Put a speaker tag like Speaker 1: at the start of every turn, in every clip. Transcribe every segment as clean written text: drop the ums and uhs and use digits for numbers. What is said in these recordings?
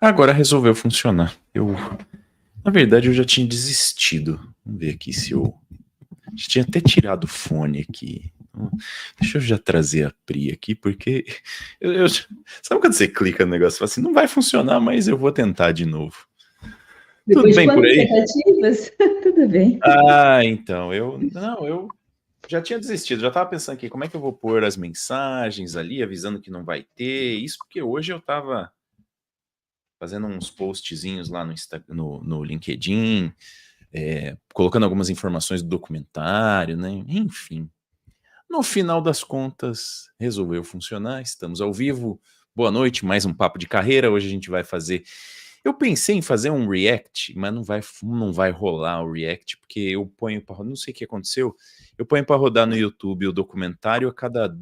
Speaker 1: Agora resolveu funcionar. Na verdade, eu já tinha desistido. Vamos ver aqui se eu já tinha até tirado o fone aqui. Deixa eu já trazer a Pri aqui, porque sabe quando você clica no negócio e fala assim, não vai funcionar, mas eu vou tentar de novo. Tudo
Speaker 2: Depois de
Speaker 1: bem por
Speaker 2: quantas
Speaker 1: aí?
Speaker 2: tentativas? Tudo bem.
Speaker 1: Então, eu já tinha desistido, já estava pensando aqui, como é que eu vou pôr as mensagens ali, avisando que não vai ter, isso porque hoje eu estava fazendo uns postzinhos lá no LinkedIn, colocando algumas informações do documentário, né? Enfim. No final das contas, resolveu funcionar, estamos ao vivo. Boa noite, mais um papo de carreira. Hoje a gente vai fazer. Eu pensei em fazer um react, mas não vai rolar o react, porque eu ponho para não sei o que aconteceu. Eu ponho para rodar no YouTube o documentário, a cada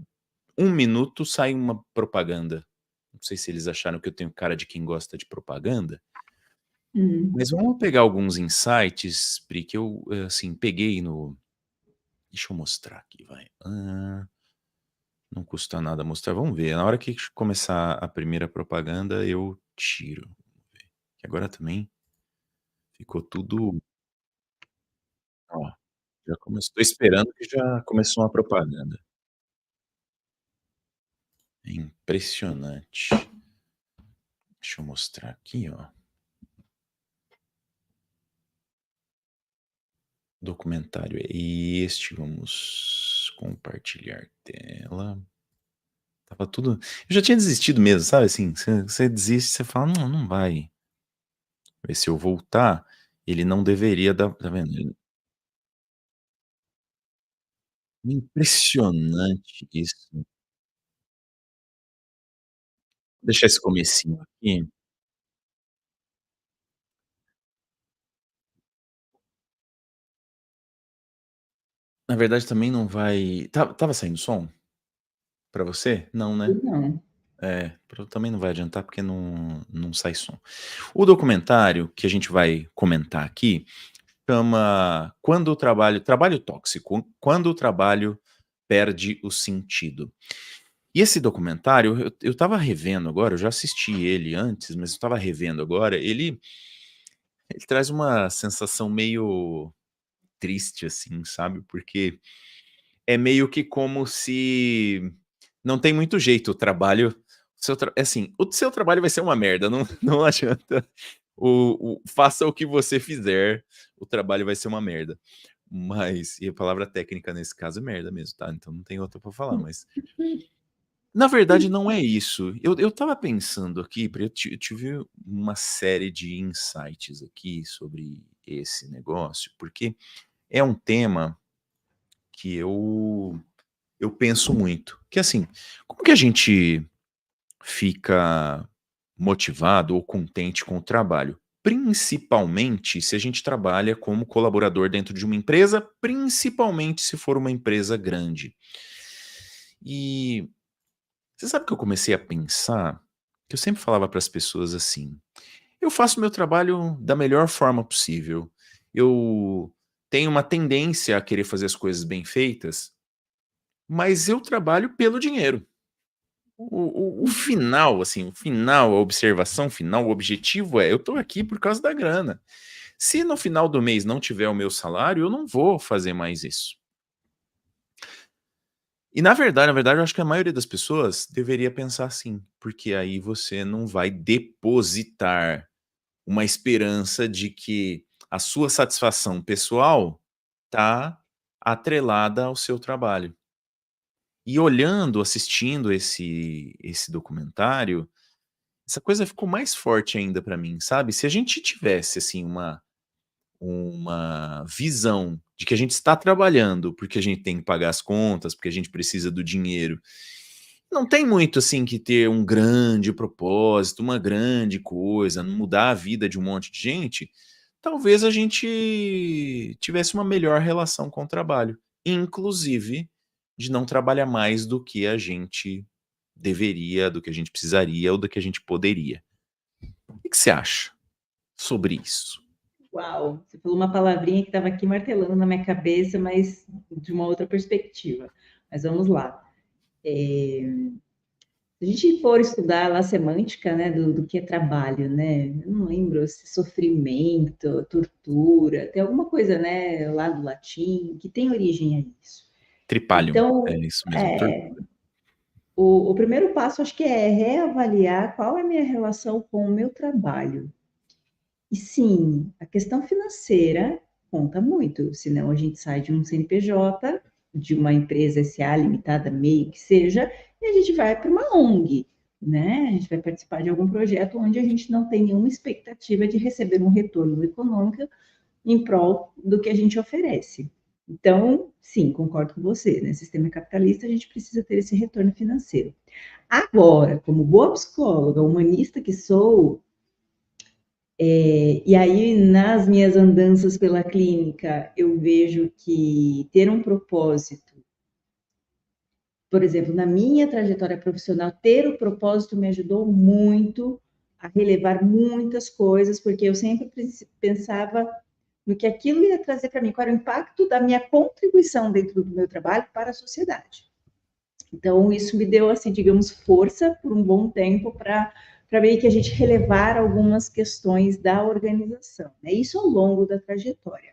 Speaker 1: 1 minuto sai uma propaganda. Não sei se eles acharam que eu tenho cara de quem gosta de propaganda. Mas vamos pegar alguns insights, Pri, que eu, assim, peguei no. Deixa eu mostrar aqui, vai. Não custa nada mostrar. Vamos ver. Na hora que começar a primeira propaganda, eu tiro. Vamos ver. Que agora também ficou tudo. Ó, já começou. Tô esperando que já começou uma propaganda. É impressionante. Deixa eu mostrar aqui, ó. Documentário é este. Vamos compartilhar tela. Tava tudo. Eu já tinha desistido mesmo, sabe assim? Você desiste, você fala, não, não vai. Ver se eu voltar, ele não deveria dar. Tá vendo? Impressionante isso. Deixar esse comecinho aqui. Na verdade também não vai. Tava saindo som pra você? Não, né?
Speaker 2: Não.
Speaker 1: Também não vai adiantar porque não sai som. O documentário que a gente vai comentar aqui chama Quando o Trabalho Tóxico, quando o trabalho perde o sentido. E esse documentário, eu estava revendo agora, eu já assisti ele antes, mas eu estava revendo agora, ele traz uma sensação meio triste, assim, sabe, porque é meio que como se não tem muito jeito o trabalho, assim, o seu trabalho vai ser uma merda, não não adianta, faça o que você fizer, o trabalho vai ser uma merda. Mas e a palavra técnica nesse caso é merda mesmo, tá, então não tem outra pra falar, mas na verdade não é isso. Eu estava pensando aqui, eu tive uma série de insights aqui sobre esse negócio, porque é um tema que eu penso muito, que assim, como que a gente fica motivado ou contente com o trabalho? Principalmente se a gente trabalha como colaborador dentro de uma empresa, principalmente se for uma empresa grande. E você sabe que eu comecei a pensar, que eu sempre falava para as pessoas assim: "Eu faço meu trabalho da melhor forma possível. Eu tenho uma tendência a querer fazer as coisas bem feitas, mas eu trabalho pelo dinheiro". O final, assim, o final, a observação final, o objetivo é: eu estou aqui por causa da grana. Se no final do mês não tiver o meu salário, eu não vou fazer mais isso. E na verdade, eu acho que a maioria das pessoas deveria pensar assim, porque aí você não vai depositar uma esperança de que a sua satisfação pessoal tá atrelada ao seu trabalho. E olhando, assistindo esse documentário, essa coisa ficou mais forte ainda pra mim, sabe. Se a gente tivesse, assim, uma visão de que a gente está trabalhando, porque a gente tem que pagar as contas, porque a gente precisa do dinheiro, não tem muito, assim, que ter um grande propósito, uma grande coisa, mudar a vida de um monte de gente, talvez a gente tivesse uma melhor relação com o trabalho, inclusive de não trabalhar mais do que a gente deveria, do que a gente precisaria ou do que a gente poderia. O que você acha sobre isso?
Speaker 2: Uau, você falou uma palavrinha que estava aqui martelando na minha cabeça, mas de uma outra perspectiva. Mas vamos lá. Se a gente for estudar lá a semântica, né, do que é trabalho, né, eu não lembro se sofrimento, tortura, tem alguma coisa, né, lá do latim, que tem origem a isso.
Speaker 1: Tripalium, é
Speaker 2: Então,
Speaker 1: isso mesmo, tortura.
Speaker 2: o primeiro passo acho que é reavaliar qual é a minha relação com o meu trabalho. E sim, a questão financeira conta muito, senão a gente sai de um CNPJ, de uma empresa SA limitada, MEI, que seja, e a gente vai para uma ONG, né? A gente vai participar de algum projeto onde a gente não tem nenhuma expectativa de receber um retorno econômico em prol do que a gente oferece. Então, sim, concordo com você, né? Sistema capitalista, a gente precisa ter esse retorno financeiro. Agora, como boa psicóloga, humanista que sou, e aí, nas minhas andanças pela clínica, eu vejo que ter um propósito, por exemplo, na minha trajetória profissional, ter o propósito me ajudou muito a relevar muitas coisas, porque eu sempre pensava no que aquilo ia trazer para mim, qual era o impacto da minha contribuição dentro do meu trabalho para a sociedade. Então, isso me deu, assim, digamos, força por um bom tempo para meio que a gente relevar algumas questões da organização, né? Isso ao longo da trajetória.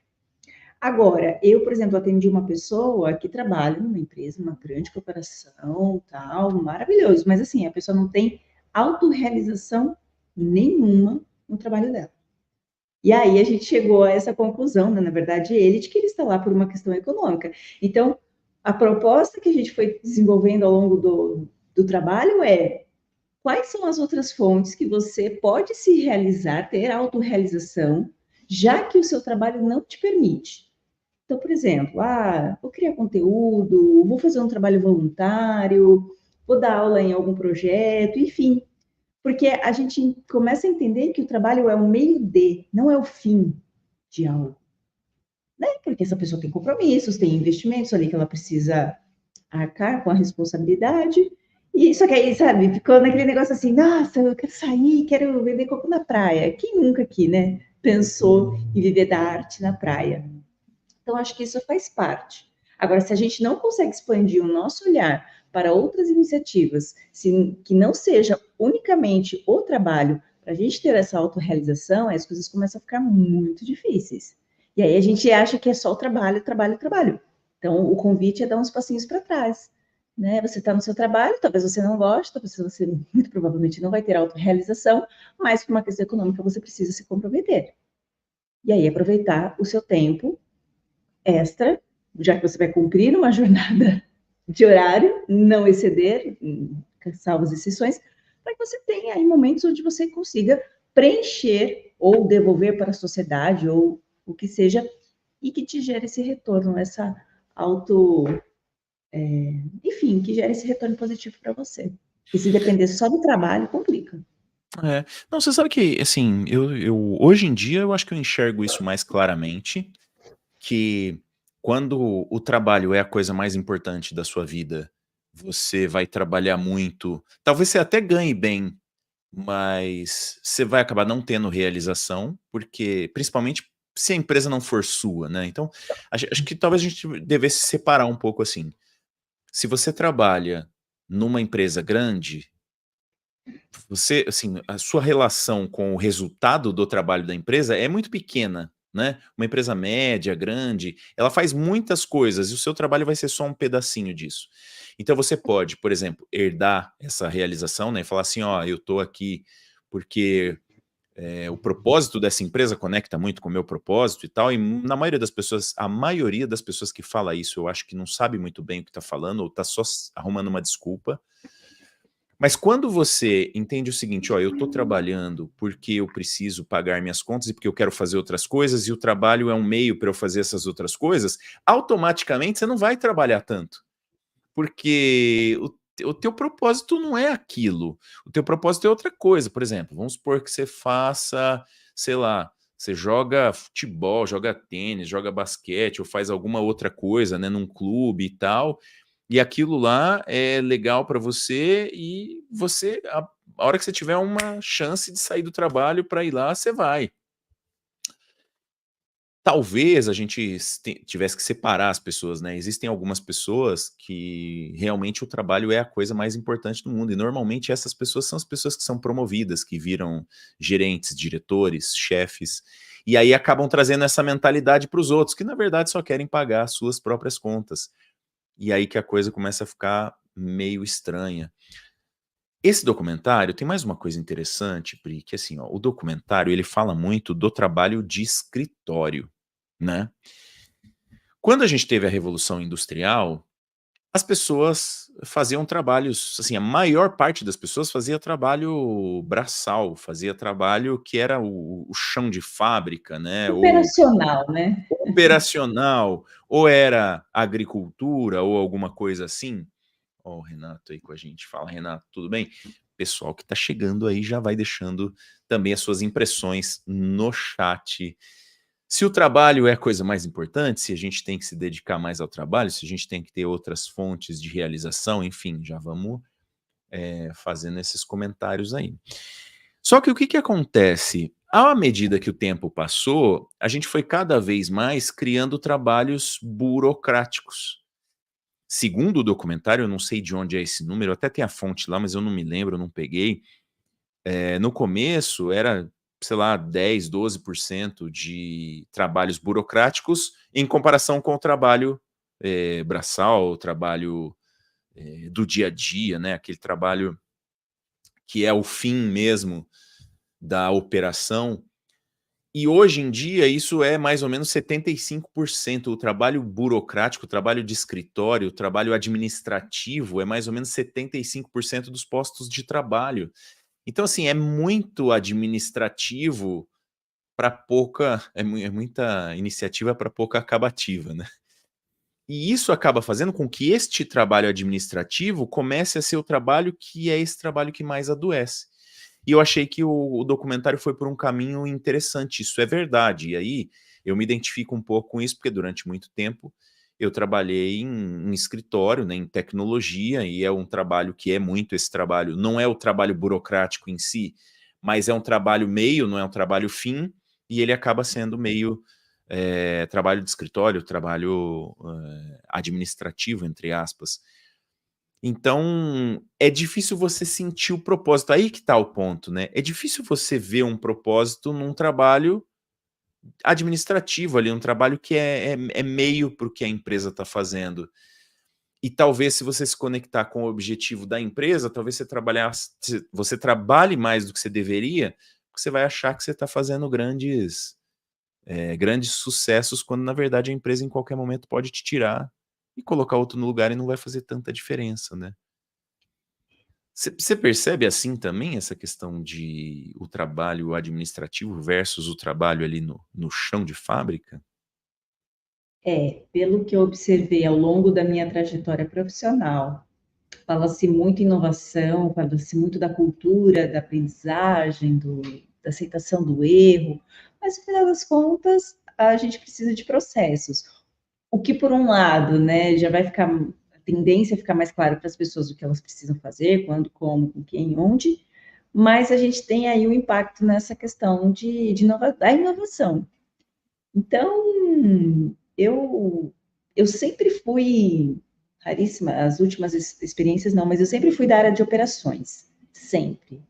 Speaker 2: Agora, eu, por exemplo, atendi uma pessoa que trabalha numa empresa, uma grande corporação, tal, maravilhoso, mas assim, a pessoa não tem autorrealização nenhuma no trabalho dela. E aí a gente chegou a essa conclusão, né? Na verdade, ele, de que ele está lá por uma questão econômica. Então, a proposta que a gente foi desenvolvendo ao longo do trabalho é quais são as outras fontes que você pode se realizar, ter autorrealização, já que o seu trabalho não te permite. Então, por exemplo, vou criar conteúdo, vou fazer um trabalho voluntário, vou dar aula em algum projeto, enfim, porque a gente começa a entender que o trabalho é o meio de, não é o fim de algo. Né? Porque essa pessoa tem compromissos, tem investimentos ali que ela precisa arcar com a responsabilidade. E só que aí, sabe, ficou naquele negócio assim, nossa, eu quero sair, quero vender coco na praia. Quem nunca aqui, né, pensou em viver da arte na praia? Então, acho que isso faz parte. Agora, se a gente não consegue expandir o nosso olhar para outras iniciativas, que não seja unicamente o trabalho, para a gente ter essa autorrealização, as coisas começam a ficar muito difíceis. E aí a gente acha que é só o trabalho, trabalho, trabalho. Então, o convite é dar uns passinhos para trás. Né? Você está no seu trabalho, talvez você não goste, talvez você muito provavelmente não vai ter autorrealização, mas por uma questão econômica você precisa se comprometer. E aí aproveitar o seu tempo extra, já que você vai cumprir uma jornada de horário, não exceder, salvo as exceções, para que você tenha aí momentos onde você consiga preencher ou devolver para a sociedade ou o que seja e que te gere esse retorno, essa auto, enfim, que gere esse retorno positivo para você. E se depender só do trabalho, complica.
Speaker 1: É. Não, você sabe que, assim, hoje em dia eu acho que eu enxergo isso mais claramente, que quando o trabalho é a coisa mais importante da sua vida, você vai trabalhar muito, talvez você até ganhe bem, mas você vai acabar não tendo realização, porque principalmente se a empresa não for sua, né? Então, acho que talvez a gente devesse separar um pouco assim. Se você trabalha numa empresa grande, você, assim, a sua relação com o resultado do trabalho da empresa é muito pequena, né? Uma empresa média, grande, ela faz muitas coisas e o seu trabalho vai ser só um pedacinho disso. Então você pode, por exemplo, herdar essa realização, né? E falar assim, ó, eu tô aqui porque o propósito dessa empresa conecta muito com o meu propósito e tal, e na maioria das pessoas, a maioria das pessoas que fala isso, eu acho que não sabe muito bem o que tá falando, ou tá só arrumando uma desculpa. Mas quando você entende o seguinte, ó, eu estou trabalhando porque eu preciso pagar minhas contas e porque eu quero fazer outras coisas, e o trabalho é um meio para eu fazer essas outras coisas, automaticamente você não vai trabalhar tanto. Porque o teu propósito não é aquilo. O teu propósito é outra coisa. Por exemplo, vamos supor que você faça, sei lá, você joga futebol, joga tênis, joga basquete, ou faz alguma outra coisa, né, num clube e tal, e aquilo lá é legal para você e você, a hora que você tiver uma chance de sair do trabalho para ir lá, você vai. talvez a gente tivesse que separar as pessoas, né? Existem algumas pessoas que realmente o trabalho é a coisa mais importante do mundo, e normalmente essas pessoas são as pessoas que são promovidas, que viram gerentes, diretores, chefes, e aí acabam trazendo essa mentalidade para os outros, que na verdade só querem pagar as suas próprias contas. E aí que a coisa começa a ficar meio estranha. Esse documentário tem mais uma coisa interessante, Pri, que assim, ó, o documentário ele fala muito do trabalho de escritório, né? Quando a gente teve a Revolução Industrial, as pessoas faziam trabalhos, assim, a maior parte das pessoas fazia trabalho braçal, fazia trabalho que era o chão de fábrica, né? Ou
Speaker 2: Operacional, né?
Speaker 1: operacional, ou era agricultura, ou alguma coisa assim. Ó, o Renato aí com a gente. Fala, Renato, tudo bem? Pessoal que está chegando aí já vai deixando também as suas impressões no chat. Se o trabalho é a coisa mais importante, se a gente tem que se dedicar mais ao trabalho, se a gente tem que ter outras fontes de realização, enfim, já vamos fazendo esses comentários aí. Só que o que acontece? À medida que o tempo passou, a gente foi cada vez mais criando trabalhos burocráticos. Segundo o documentário, eu não sei de onde é esse número, até tem a fonte lá, mas eu não me lembro, eu não peguei. No começo era, sei lá, 10, 12% de trabalhos burocráticos em comparação com o trabalho braçal, o trabalho do dia a dia, né? Aquele trabalho que é o fim mesmo da operação. E hoje em dia isso é mais ou menos 75%. O trabalho burocrático, o trabalho de escritório, o trabalho administrativo é mais ou menos 75% dos postos de trabalho. Então, assim, é muito administrativo para pouca, é muita iniciativa para pouca acabativa, né? E isso acaba fazendo com que este trabalho administrativo comece a ser o trabalho que é esse trabalho que mais adoece. E eu achei que o documentário foi por um caminho interessante, isso é verdade. E aí eu me identifico um pouco com isso, porque durante muito tempo eu trabalhei em escritório, né, em tecnologia, e é um trabalho que é muito esse trabalho, não é o trabalho burocrático em si, mas é um trabalho meio, não é um trabalho fim, e ele acaba sendo meio trabalho de escritório, trabalho administrativo, entre aspas. Então, é difícil você sentir o propósito. Aí que está o ponto, né? É difícil você ver um propósito num trabalho administrativo ali, um trabalho que é meio para o que a empresa está fazendo. E talvez, se você se conectar com o objetivo da empresa, talvez você trabalhe mais do que você deveria, porque você vai achar que você está fazendo grandes sucessos, quando na verdade a empresa em qualquer momento pode te tirar e colocar outro no lugar e não vai fazer tanta diferença, né? Você percebe assim também essa questão de o trabalho administrativo versus o trabalho ali no chão de fábrica?
Speaker 2: Pelo que eu observei ao longo da minha trajetória profissional, fala-se muito em inovação, fala-se muito da cultura, da aprendizagem, da aceitação do erro, mas no final das contas, a gente precisa de processos. O que, por um lado, né, já vai ficar, a tendência a ficar mais claro para as pessoas o que elas precisam fazer, quando, como, com quem, onde, mas a gente tem aí o impacto nessa questão da inovação. Então, eu sempre fui, raríssima, as últimas experiências não, mas eu sempre fui da área de operações, sempre.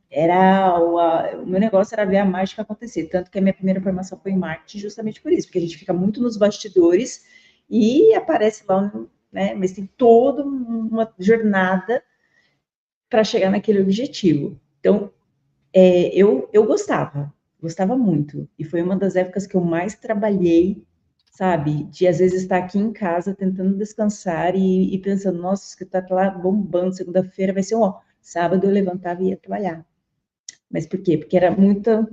Speaker 2: O meu negócio era ver a mágica acontecer, tanto que a minha primeira formação foi em marketing justamente por isso, porque a gente fica muito nos bastidores e aparece lá, né, mas tem toda uma jornada para chegar naquele objetivo. Então, eu gostava muito. E foi uma das épocas que eu mais trabalhei, sabe? De às vezes estar aqui em casa tentando descansar e pensando, nossa, o escritório tá lá bombando, segunda-feira vai ser um ó. Sábado eu levantava e ia trabalhar. Mas por quê? Porque era muita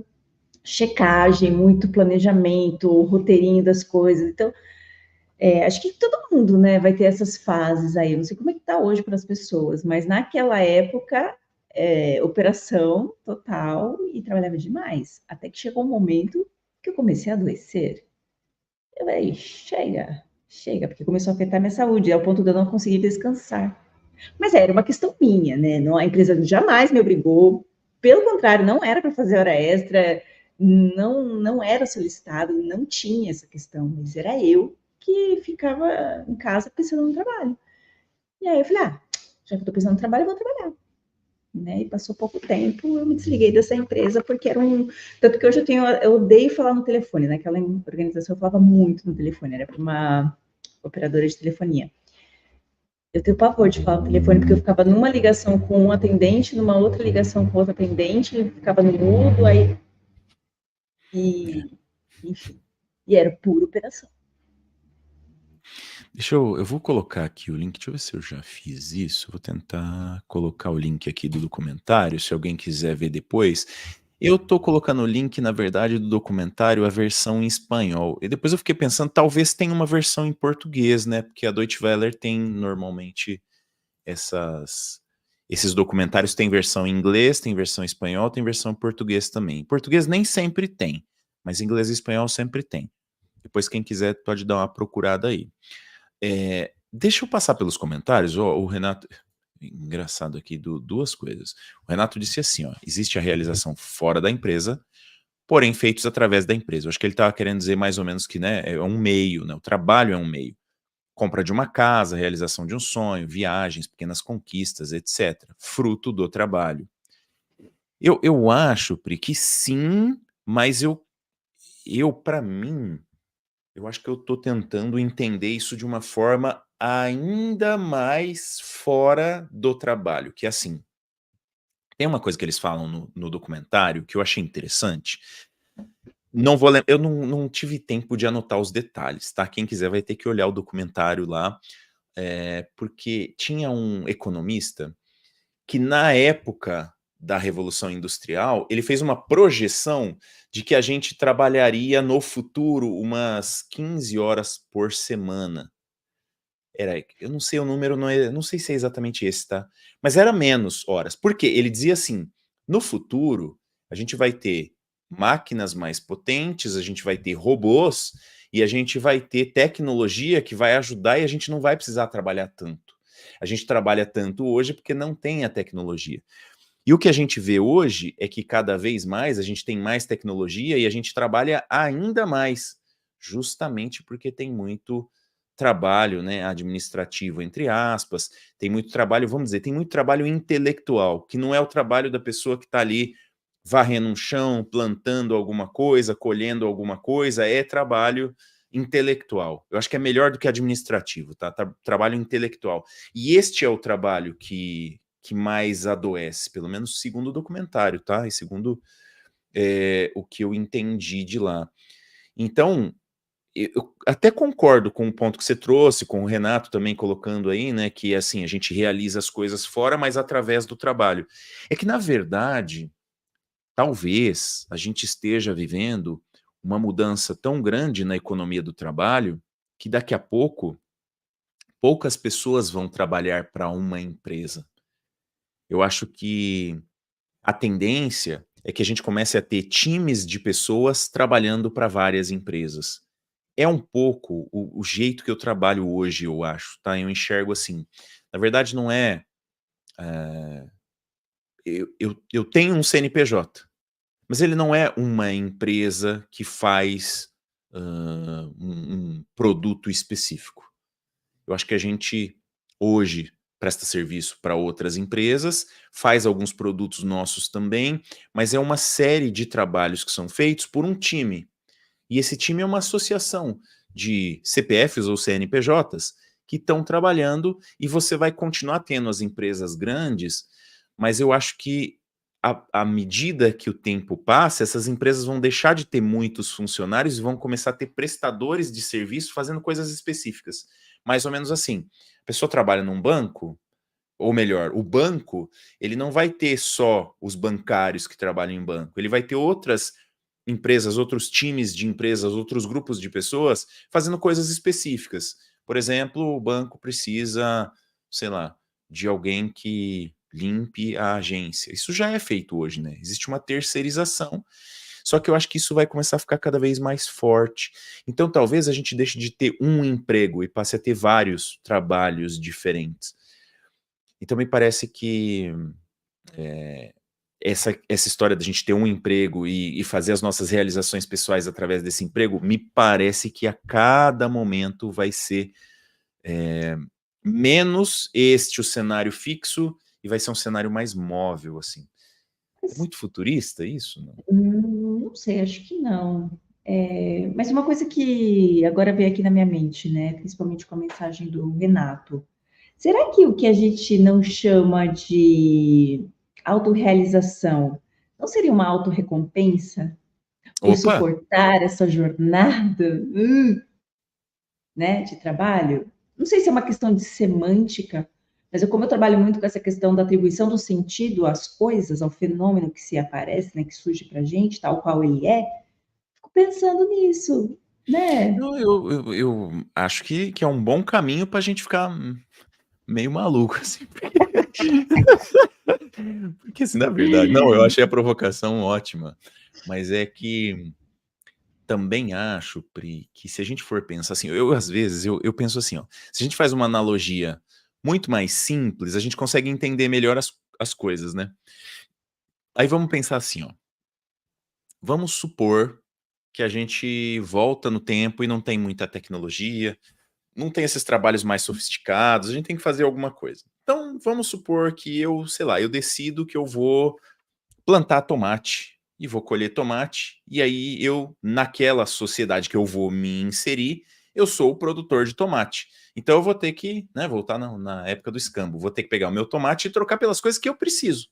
Speaker 2: checagem, muito planejamento, roteirinho das coisas. Então, acho que todo mundo, né, vai ter essas fases aí. Eu não sei como é que tá hoje para as pessoas, mas naquela época, operação total e trabalhava demais. Até que chegou um momento que eu comecei a adoecer. Eu falei, chega, porque começou a afetar minha saúde, ao ponto de eu não conseguir descansar. Mas era uma questão minha, né? Não, a empresa jamais me obrigou. Pelo contrário, não era para fazer hora extra. não era solicitado, não tinha essa questão, mas era eu que ficava em casa pensando no trabalho. E aí eu falei, já que eu tô pensando no trabalho, eu vou trabalhar. Né? E passou pouco tempo, eu me desliguei dessa empresa, porque era um. Tanto que hoje eu odeio falar no telefone. Naquela organização eu falava muito no telefone, era para uma operadora de telefonia. Eu tenho pavor de falar no telefone, porque eu ficava numa ligação com um atendente, numa outra ligação com outro atendente, ficava no mudo, aí.
Speaker 1: É.
Speaker 2: Enfim. E era pura operação.
Speaker 1: Eu vou colocar aqui o link, deixa eu ver se eu já fiz isso. Vou tentar colocar o link aqui do documentário, se alguém quiser ver depois. Eu tô colocando o link, na verdade, do documentário, a versão em espanhol. E depois eu fiquei pensando, talvez tenha uma versão em português, né? Porque a Deutsche Welle tem normalmente esses documentários, tem versão em inglês, tem versão em espanhol, tem versão em português também. Em português nem sempre tem, mas em inglês e espanhol sempre tem. Depois, quem quiser, pode dar uma procurada aí. Deixa eu passar pelos comentários. O Renato. Engraçado aqui, duas coisas. O Renato disse assim: ó, existe a realização fora da empresa, porém feitos através da empresa. Eu acho que ele estava querendo dizer mais ou menos que, né, é um meio, né, o trabalho é um meio. Compra de uma casa, realização de um sonho, viagens, pequenas conquistas, etc. Fruto do trabalho. Eu acho, Pri, que sim, mas para mim, eu acho que eu estou tentando entender isso de uma forma ainda mais fora do trabalho, que é assim, tem uma coisa que eles falam no documentário que eu achei interessante. Não vou eu não tive tempo de anotar os detalhes, tá? Quem quiser vai ter que olhar o documentário lá, porque tinha um economista que na época da Revolução Industrial, ele fez uma projeção de que a gente trabalharia no futuro umas 15 horas por semana. Eu não sei o número, não sei se é exatamente esse, tá? Mas era menos horas. Por quê? Ele dizia assim: no futuro, a gente vai ter máquinas mais potentes, a gente vai ter robôs e a gente vai ter tecnologia que vai ajudar e a gente não vai precisar trabalhar tanto. A gente trabalha tanto hoje porque não tem a tecnologia. E o que a gente vê hoje é que cada vez mais a gente tem mais tecnologia e a gente trabalha ainda mais, justamente porque tem muito trabalho, né, administrativo, entre aspas, tem muito trabalho, vamos dizer, tem muito trabalho intelectual, que não é o trabalho da pessoa que está ali varrendo um chão, plantando alguma coisa, colhendo alguma coisa, é trabalho intelectual. Eu acho que é melhor do que administrativo, tá? Trabalho intelectual. E este é o trabalho que mais adoece, pelo menos segundo o documentário, tá? E segundo o que eu entendi de lá. Então, eu até concordo com o ponto que você trouxe, com o Renato também colocando aí, né, que assim, a gente realiza as coisas fora, mas através do trabalho. É que, na verdade, talvez a gente esteja vivendo uma mudança tão grande na economia do trabalho que daqui a pouco poucas pessoas vão trabalhar para uma empresa. Eu acho que a tendência é que a gente comece a ter times de pessoas trabalhando para várias empresas. É um pouco o jeito que eu trabalho hoje, eu acho, tá? Eu enxergo assim. Na verdade, não é. Eu tenho um CNPJ, mas ele não é uma empresa que faz um produto específico. Eu acho que a gente hoje presta serviço para outras empresas, faz alguns produtos nossos também, mas é uma série de trabalhos que são feitos por um time. E esse time é uma associação de CPFs ou CNPJs que estão trabalhando e você vai continuar tendo as empresas grandes, mas eu acho que à medida que o tempo passa, essas empresas vão deixar de ter muitos funcionários e vão começar a ter prestadores de serviço fazendo coisas específicas. Mais ou menos assim. A pessoa trabalha num banco, ou melhor, o banco, ele não vai ter só os bancários que trabalham em banco, ele vai ter outras empresas, outros times de empresas, outros grupos de pessoas fazendo coisas específicas. Por exemplo, o banco precisa, sei lá, de alguém que limpe a agência. Isso já é feito hoje, né? Existe uma terceirização. Só que eu acho que isso vai começar a ficar cada vez mais forte. Então, talvez a gente deixe de ter um emprego e passe a ter vários trabalhos diferentes. Então, me parece que essa história da gente ter um emprego e fazer as nossas realizações pessoais através desse emprego, me parece que a cada momento vai ser menos este o cenário fixo e vai ser um cenário mais móvel, assim. É muito futurista isso? Não?
Speaker 2: Não sei, acho que não. Mas uma coisa que agora veio aqui na minha mente, né, principalmente com a mensagem do Renato. Será que o que a gente não chama de autorrealização não seria uma autorrecompensa por
Speaker 1: Opa!
Speaker 2: suportar essa jornada, né, de trabalho? Não sei se é uma questão de semântica, mas como eu trabalho muito com essa questão da atribuição do sentido às coisas, ao fenômeno que se aparece, né, que surge para a gente, tal qual ele é, fico pensando nisso, né?
Speaker 1: Não, eu acho que é um bom caminho para a gente ficar meio maluco, assim. Porque, assim, na verdade... Não, eu achei a provocação ótima, mas é que também acho, Pri, que se a gente for pensar assim, às vezes, eu penso assim, ó, se a gente faz uma analogia muito mais simples, a gente consegue entender melhor as coisas, né? Aí vamos pensar assim, ó, vamos supor que a gente volta no tempo e não tem muita tecnologia, não tem esses trabalhos mais sofisticados, a gente tem que fazer alguma coisa. Então, vamos supor que eu, sei lá, eu decido que eu vou plantar tomate e vou colher tomate, e aí eu, naquela sociedade que eu vou me inserir, eu sou o produtor de tomate. Então eu vou ter que, né, voltar na época do escambo, vou ter que pegar o meu tomate e trocar pelas coisas que eu preciso,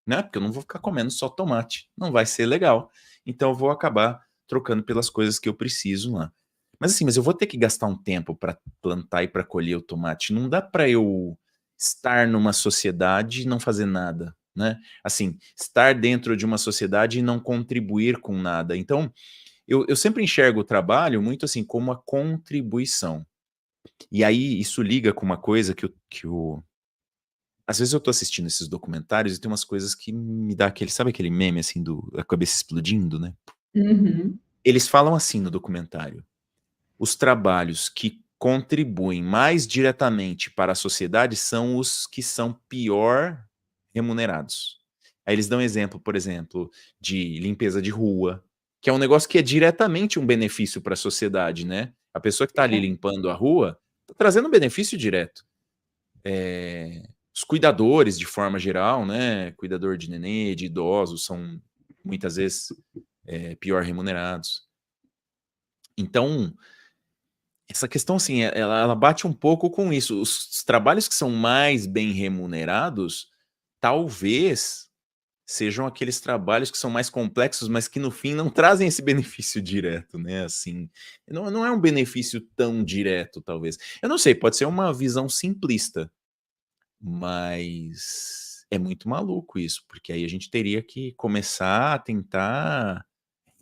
Speaker 1: né? Porque eu não vou ficar comendo só tomate, não vai ser legal. Então eu vou acabar trocando pelas coisas que eu preciso lá. Mas assim, mas eu vou ter que gastar um tempo para plantar e para colher o tomate. Não dá para eu estar numa sociedade e não fazer nada, né? Assim, estar dentro de uma sociedade e não contribuir com nada. Então, eu sempre enxergo o trabalho muito assim como a contribuição. E aí isso liga com uma coisa que às vezes eu tô assistindo esses documentários e tem umas coisas que me dá aquele, sabe aquele meme assim da cabeça explodindo, né?
Speaker 2: Uhum.
Speaker 1: Eles falam assim no documentário: os trabalhos que contribuem mais diretamente para a sociedade são os que são pior remunerados. Aí eles dão exemplo, por exemplo, de limpeza de rua, que é um negócio que é diretamente um benefício para a sociedade, né? A pessoa que está ali limpando a rua está trazendo um benefício direto. Os cuidadores, de forma geral, né? Cuidador de nenê, de idosos, são muitas vezes pior remunerados. Então, essa questão, assim, ela bate um pouco com isso. Os trabalhos que são mais bem remunerados, talvez sejam aqueles trabalhos que são mais complexos, mas que no fim não trazem esse benefício direto, né? Assim, não é um benefício tão direto, talvez. Eu não sei, pode ser uma visão simplista, mas é muito maluco isso, porque aí a gente teria que começar a tentar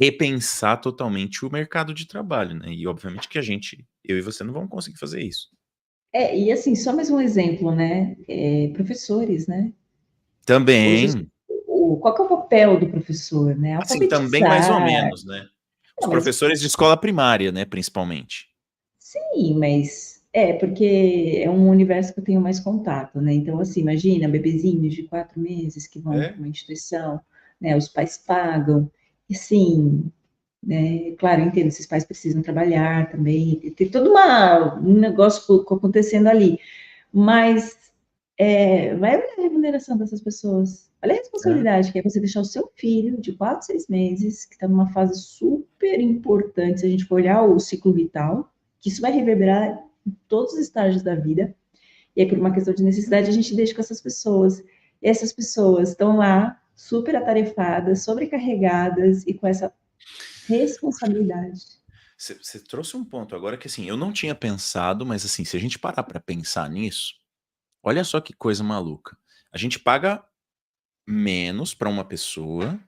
Speaker 1: repensar totalmente o mercado de trabalho, né? E obviamente que eu e você não vamos conseguir fazer isso.
Speaker 2: E assim, só mais um exemplo, né? Professores, né? Hoje,
Speaker 1: Também,
Speaker 2: qual que é o papel do professor, né?
Speaker 1: assim, também mais ou
Speaker 2: Alfabetizar.
Speaker 1: menos, né? Os
Speaker 2: Não, mas
Speaker 1: professores de escola primária, né, principalmente.
Speaker 2: sim, mas porque é um universo que eu tenho mais contato, né? Então, assim, imagina bebezinhos de 4 meses que vão para
Speaker 1: É?
Speaker 2: uma instituição, né? Os pais pagam, e sim, né? Claro, eu entendo, esses pais precisam trabalhar também, tem todo um negócio acontecendo ali, mas vai olhar a remuneração dessas pessoas. Olha a
Speaker 1: É.
Speaker 2: responsabilidade que é você deixar o seu filho de 4, 6 meses, que está numa fase super importante, se a gente for olhar o ciclo vital, que isso vai reverberar em todos os estágios da vida, e aí por uma questão de necessidade a gente deixa com essas pessoas. E essas pessoas estão lá super atarefadas, sobrecarregadas e com essa responsabilidade.
Speaker 1: Você trouxe um ponto agora que, assim, eu não tinha pensado, mas, assim, se a gente parar para pensar nisso, olha só que coisa maluca. A gente paga menos para uma pessoa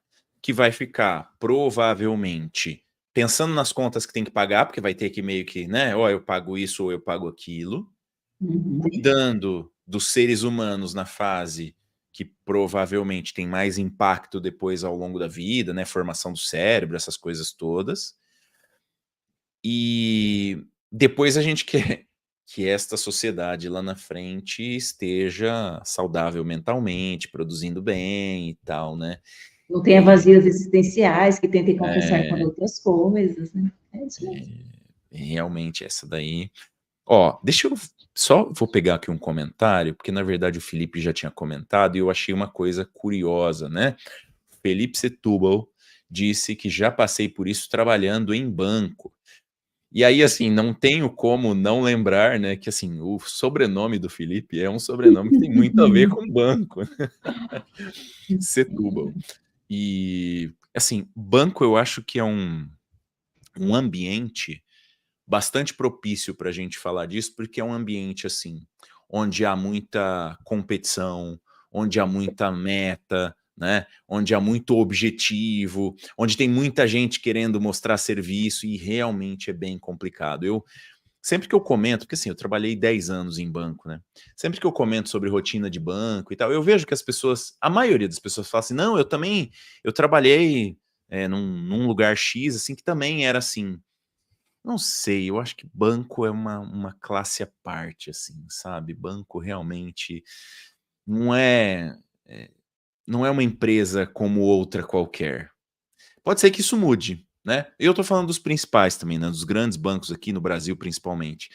Speaker 1: que vai ficar provavelmente pensando nas contas que tem que pagar, porque vai ter que meio que, né, ó, eu pago isso ou eu pago aquilo,
Speaker 2: Uhum,
Speaker 1: cuidando dos seres humanos na fase que provavelmente tem mais impacto depois ao longo da vida, né, formação do cérebro, essas coisas todas. E depois a gente quer que esta sociedade lá na frente esteja saudável mentalmente, produzindo bem e tal, né.
Speaker 2: Não tenha
Speaker 1: E
Speaker 2: vazios existenciais que tentem compensar com
Speaker 1: é,
Speaker 2: outras coisas, né. É isso mesmo.
Speaker 1: realmente essa daí ó, deixa eu só vou pegar aqui um comentário, porque na verdade o Felipe já tinha comentado e eu achei uma coisa curiosa, né. Felipe Setúbal disse que já passei por isso trabalhando em banco. E aí, assim, não tenho como não lembrar, né, que assim, o sobrenome do Felipe é um sobrenome que tem muito a ver com banco, Setúbal. E, assim, banco eu acho que é um ambiente bastante propício para a gente falar disso, porque é um ambiente, assim, onde há muita competição, onde há muita meta, né, onde há muito objetivo, onde tem muita gente querendo mostrar serviço e realmente é bem complicado. Eu sempre que eu comento, porque assim, eu trabalhei 10 anos em banco, né, sempre que eu comento sobre rotina de banco e tal, eu vejo que as pessoas a maioria das pessoas fala assim: "Não, eu também eu trabalhei, num lugar X, assim, que também era assim". Não sei, eu acho que banco é uma classe à parte, assim, sabe. Banco realmente não é, eh, não é uma empresa como outra qualquer. Pode ser que isso mude, né. Eu tô falando dos principais também, né, dos grandes bancos aqui no Brasil, principalmente.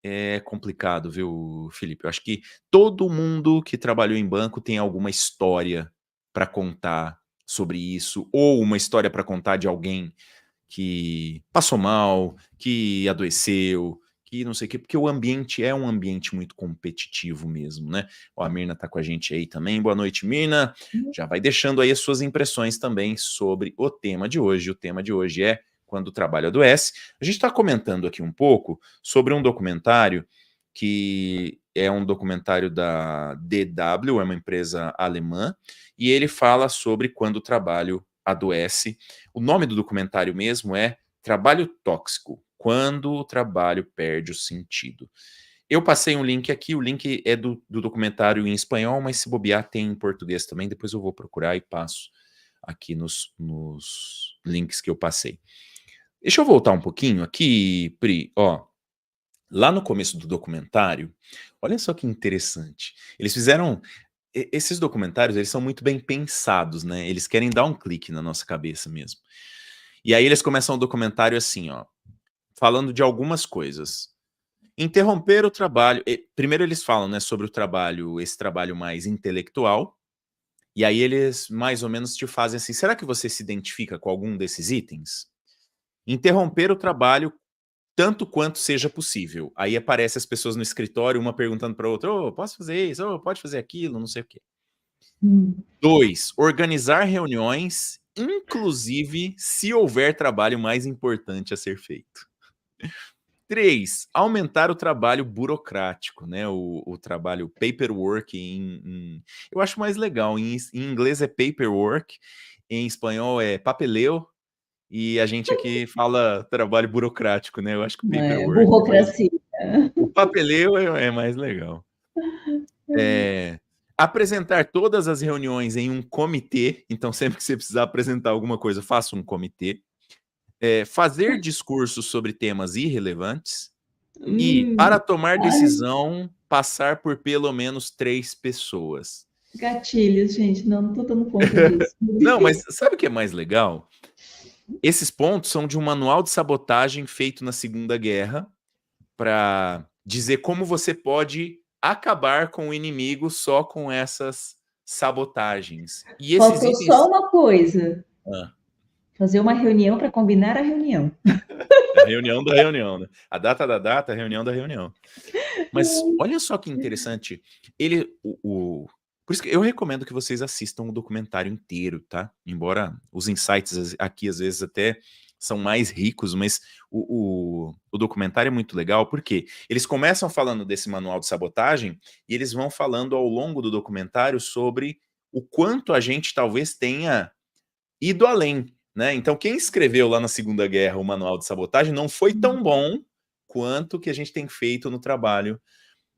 Speaker 1: É complicado, viu, Felipe. Eu acho que todo mundo que trabalhou em banco tem alguma história para contar sobre isso, ou uma história para contar de alguém que passou mal, que adoeceu, que não sei o quê, porque o ambiente é um ambiente muito competitivo mesmo, né. Ó, a Mirna tá com a gente aí também. Boa noite, Mirna. Já vai deixando aí as suas impressões também sobre o tema de hoje. O tema de hoje é "Quando o trabalho adoece". A gente está comentando aqui um pouco sobre um documentário que é um documentário da DW, é uma empresa alemã, e ele fala sobre quando o trabalho adoece. O nome do documentário mesmo é Trabalho Tóxico, quando o trabalho perde o sentido. Eu passei um link aqui, o link é do documentário em espanhol, mas se bobear tem em português também, depois eu vou procurar e passo aqui nos links que eu passei. Deixa eu voltar um pouquinho aqui, Pri, ó, lá no começo do documentário, olha só que interessante, eles fizeram esses documentários, eles são muito bem pensados, né, eles querem dar um clique na nossa cabeça mesmo. E aí eles começam o documentário assim, ó, falando de algumas coisas. Interromper o trabalho. Primeiro eles falam, né, sobre o trabalho, esse trabalho mais intelectual, e aí eles mais ou menos te fazem assim: será que você se identifica com algum desses itens? Interromper o trabalho tanto quanto seja possível. Aí aparece as pessoas no escritório, uma perguntando para outra: "Ô, posso fazer isso? Ô, pode fazer aquilo?", não sei o quê.
Speaker 2: Hum.
Speaker 1: 2, organizar reuniões, inclusive se houver trabalho mais importante a ser feito. 3, aumentar o trabalho burocrático, né, o trabalho paperwork eu acho mais legal, em inglês é paperwork, em espanhol é papeleo, e a gente aqui fala trabalho burocrático, né, eu acho que o
Speaker 2: É,
Speaker 1: paperwork é mais
Speaker 2: burocracia.
Speaker 1: o papeleo é mais legal. Apresentar todas as reuniões em um comitê, então sempre que você precisar apresentar alguma coisa, faça um comitê. Fazer discursos sobre temas irrelevantes e,
Speaker 2: Hum.
Speaker 1: para tomar
Speaker 2: Ai,
Speaker 1: decisão, passar por pelo menos 3 pessoas.
Speaker 2: gatilhos, gente, não tô dando conta disso.
Speaker 1: Não, mas sabe o que é mais legal? Esses pontos são de um manual de sabotagem feito na Segunda Guerra, para dizer como você pode acabar com o inimigo só com essas sabotagens. E esses
Speaker 2: Faltou só
Speaker 1: itens
Speaker 2: uma coisa,
Speaker 1: hã,
Speaker 2: fazer uma reunião para combinar a reunião.
Speaker 1: a reunião da reunião, né. A data da data, a reunião da reunião. Mas olha só que interessante, ele por isso que eu recomendo que vocês assistam o documentário inteiro, tá. Embora os insights aqui às vezes até são mais ricos, mas o documentário é muito legal, porque eles começam falando desse manual de sabotagem, e eles vão falando ao longo do documentário sobre o quanto a gente talvez tenha ido além, né. Então quem escreveu lá na Segunda Guerra o manual de sabotagem não foi tão bom quanto o que a gente tem feito no trabalho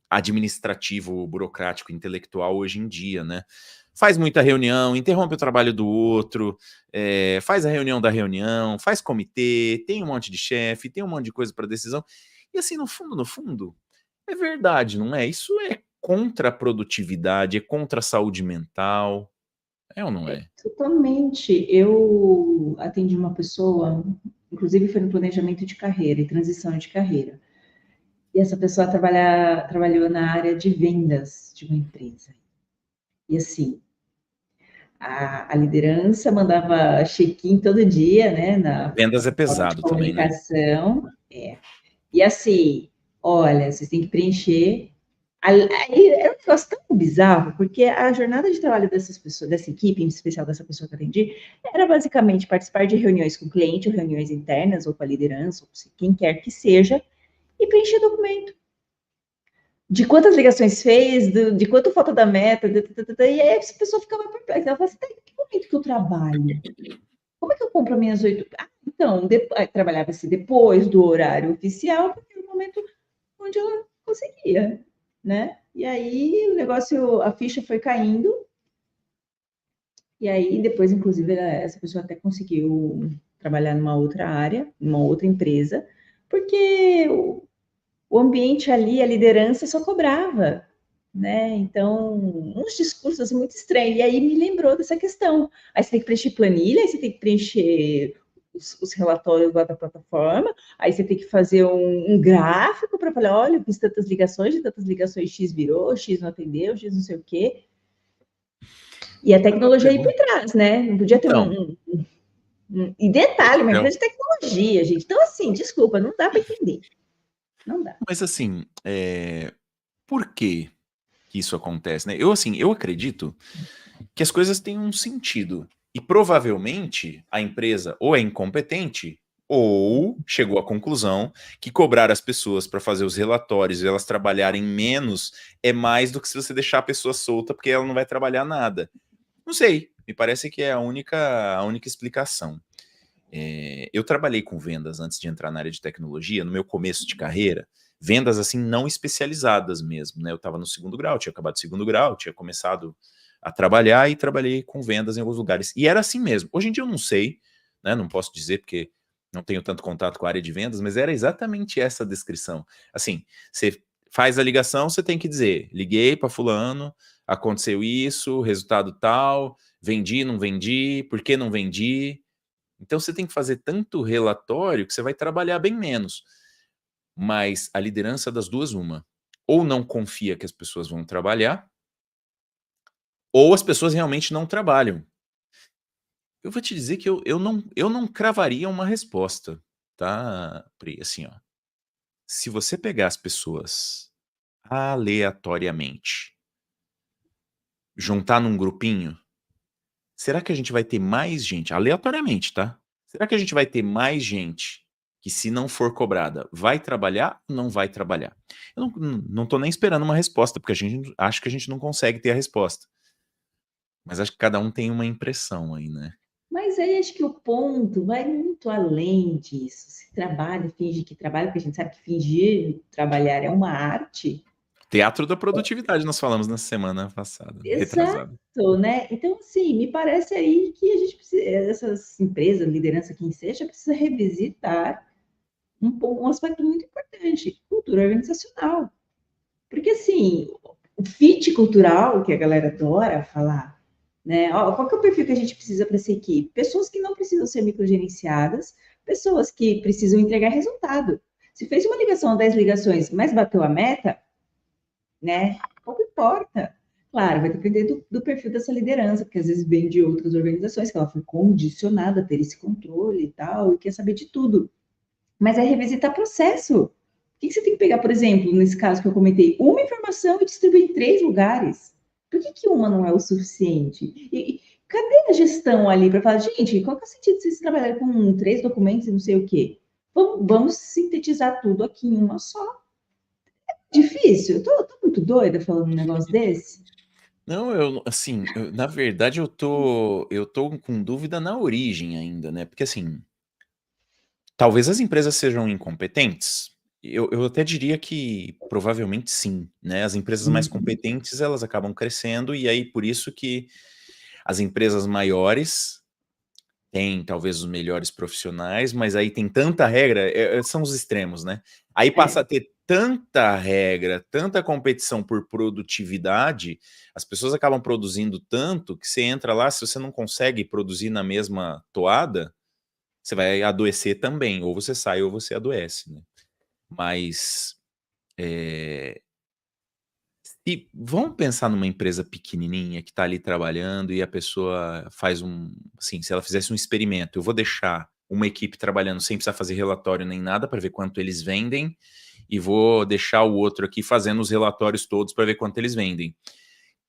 Speaker 1: administrativo, burocrático, intelectual hoje em dia, né. Faz muita reunião, interrompe o trabalho do outro, faz a reunião da reunião, faz comitê, tem um monte de chefe, tem um monte de coisa para decisão. E assim, no fundo, É verdade, não é? Isso é contra a produtividade, é contra a saúde mental, é ou não é?
Speaker 2: Totalmente. Eu atendi uma pessoa, inclusive foi no planejamento de carreira e transição de carreira. E essa pessoa trabalhou na área de vendas de uma empresa. E assim, a liderança mandava check-in todo dia, né, na
Speaker 1: Vendas é
Speaker 2: plataforma de
Speaker 1: pesado também, né?
Speaker 2: comunicação. E assim, olha, vocês têm que preencher. Aí era um negócio tão bizarro, porque a jornada de trabalho dessas pessoas, dessa equipe, em especial dessa pessoa que eu atendi, era basicamente participar de reuniões com o cliente, ou reuniões internas, ou com a liderança, ou quem quer que seja, e preencher documento. De quantas ligações fez, de quanto falta da meta, e aí a pessoa ficava perplexa. Ela falava assim, tá, em que momento que eu trabalho? Como é que eu compro as minhas 8? Ah, então, trabalhava-se depois do horário oficial, porque era o momento onde ela conseguia, né? E aí o negócio, a ficha foi caindo, e aí depois, inclusive, essa pessoa até conseguiu trabalhar numa outra área, numa outra empresa, porque o ambiente ali, a liderança só cobrava, né? Então, uns discursos assim, muito estranhos. E aí me lembrou dessa questão. Aí você tem que preencher planilha, aí você tem que preencher os relatórios lá da plataforma, aí você tem que fazer um gráfico para falar, olha, eu fiz tantas ligações, de tantas ligações X virou, X não atendeu, X não sei o quê. E a
Speaker 1: A
Speaker 2: tecnologia aí por
Speaker 1: pergunta
Speaker 2: trás, né? Não podia ter
Speaker 1: então,
Speaker 2: E detalhe, uma
Speaker 1: então,
Speaker 2: empresa de tecnologia, gente. Então, assim, desculpa, não dá para entender. Não dá.
Speaker 1: mas assim, por que que isso acontece, né? Eu, assim, eu acredito que as coisas têm um sentido. E provavelmente a empresa ou é incompetente ou chegou à conclusão que cobrar as pessoas para fazer os relatórios e elas trabalharem menos é mais do que se você deixar a pessoa solta, porque ela não vai trabalhar nada. Não sei, me parece que é a única explicação. Eu trabalhei com vendas antes de entrar na área de tecnologia, no meu começo de carreira, vendas assim não especializadas mesmo, né? Eu estava no segundo grau, tinha acabado o segundo grau, tinha começado a trabalhar e trabalhei com vendas em alguns lugares. E era assim mesmo. Hoje em dia eu não sei, né? Não posso dizer porque não tenho tanto contato com a área de vendas, mas era exatamente essa a descrição. Assim, você faz a ligação, você tem que dizer: liguei para fulano, aconteceu isso, resultado tal, vendi, não vendi, por que não vendi? Então você tem que fazer tanto relatório que você vai trabalhar bem menos. Mas a liderança das duas, uma. Ou não confia que as pessoas vão trabalhar, ou as pessoas realmente não trabalham. Eu vou te dizer que eu não cravaria uma resposta, tá, Pri? Assim, ó. Se você pegar as pessoas aleatoriamente, juntar num grupinho, será que a gente vai ter mais gente, aleatoriamente, tá? Será que a gente vai ter mais gente que, se não for cobrada, vai trabalhar ou não vai trabalhar? Eu não tô nem esperando uma resposta, porque acho que a gente não consegue ter a resposta. Mas acho que cada um tem uma impressão aí, né?
Speaker 2: Mas aí acho que o ponto vai muito além disso. Se trabalha, finge que trabalha, porque a gente sabe que fingir trabalhar é uma arte.
Speaker 1: Teatro da produtividade, nós falamos na semana passada,
Speaker 2: Exato,
Speaker 1: retrasada.
Speaker 2: né? Então, assim, me parece aí que a gente precisa, essas empresas, liderança, quem seja, precisa revisitar um aspecto muito importante, cultura organizacional. Porque, assim, o fit cultural, que a galera adora falar, né? Ó, qual que é o perfil que a gente precisa para essa equipe? Pessoas que não precisam ser microgerenciadas, pessoas que precisam entregar resultado. Se fez uma ligação, 10 ligações, mas bateu a meta, né? Pouco importa. Claro, vai depender do perfil dessa liderança, porque às vezes vem de outras organizações que ela foi condicionada a ter esse controle e tal, e quer saber de tudo. Mas é revisitar processo. O que você tem que pegar, por exemplo, nesse caso que eu comentei, uma informação e distribuir em 3 lugares? Por que uma não é o suficiente? E cadê a gestão ali para falar, gente, qual que é o sentido de vocês trabalharem com 3 documentos e não sei o quê? Vamos sintetizar tudo aqui em uma só. Difícil? Eu tô muito doida falando um negócio desse?
Speaker 1: Não, assim, na verdade eu tô com dúvida na origem ainda, né? Porque assim, talvez as empresas sejam incompetentes. Eu até diria que provavelmente sim, né? As empresas mais
Speaker 2: Uhum.
Speaker 1: competentes, elas acabam crescendo e aí por isso que as empresas maiores Tem talvez os melhores profissionais, mas aí tem tanta regra, são os extremos, né? Aí passa
Speaker 2: É,
Speaker 1: a ter tanta regra, tanta competição por produtividade, as pessoas acabam produzindo tanto que você entra lá, se você não consegue produzir na mesma toada, você vai adoecer também, ou você sai ou você adoece, né? Mas e vamos pensar numa empresa pequenininha que está ali trabalhando e a pessoa faz assim, se ela fizesse um experimento, eu vou deixar uma equipe trabalhando sem precisar fazer relatório nem nada para ver quanto eles vendem e vou deixar o outro aqui fazendo os relatórios todos para ver quanto eles vendem.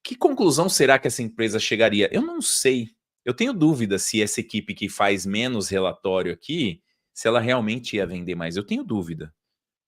Speaker 1: Que conclusão será que essa empresa chegaria? Eu não sei. Eu tenho dúvida se essa equipe que faz menos relatório aqui, se ela realmente ia vender mais. Eu tenho dúvida.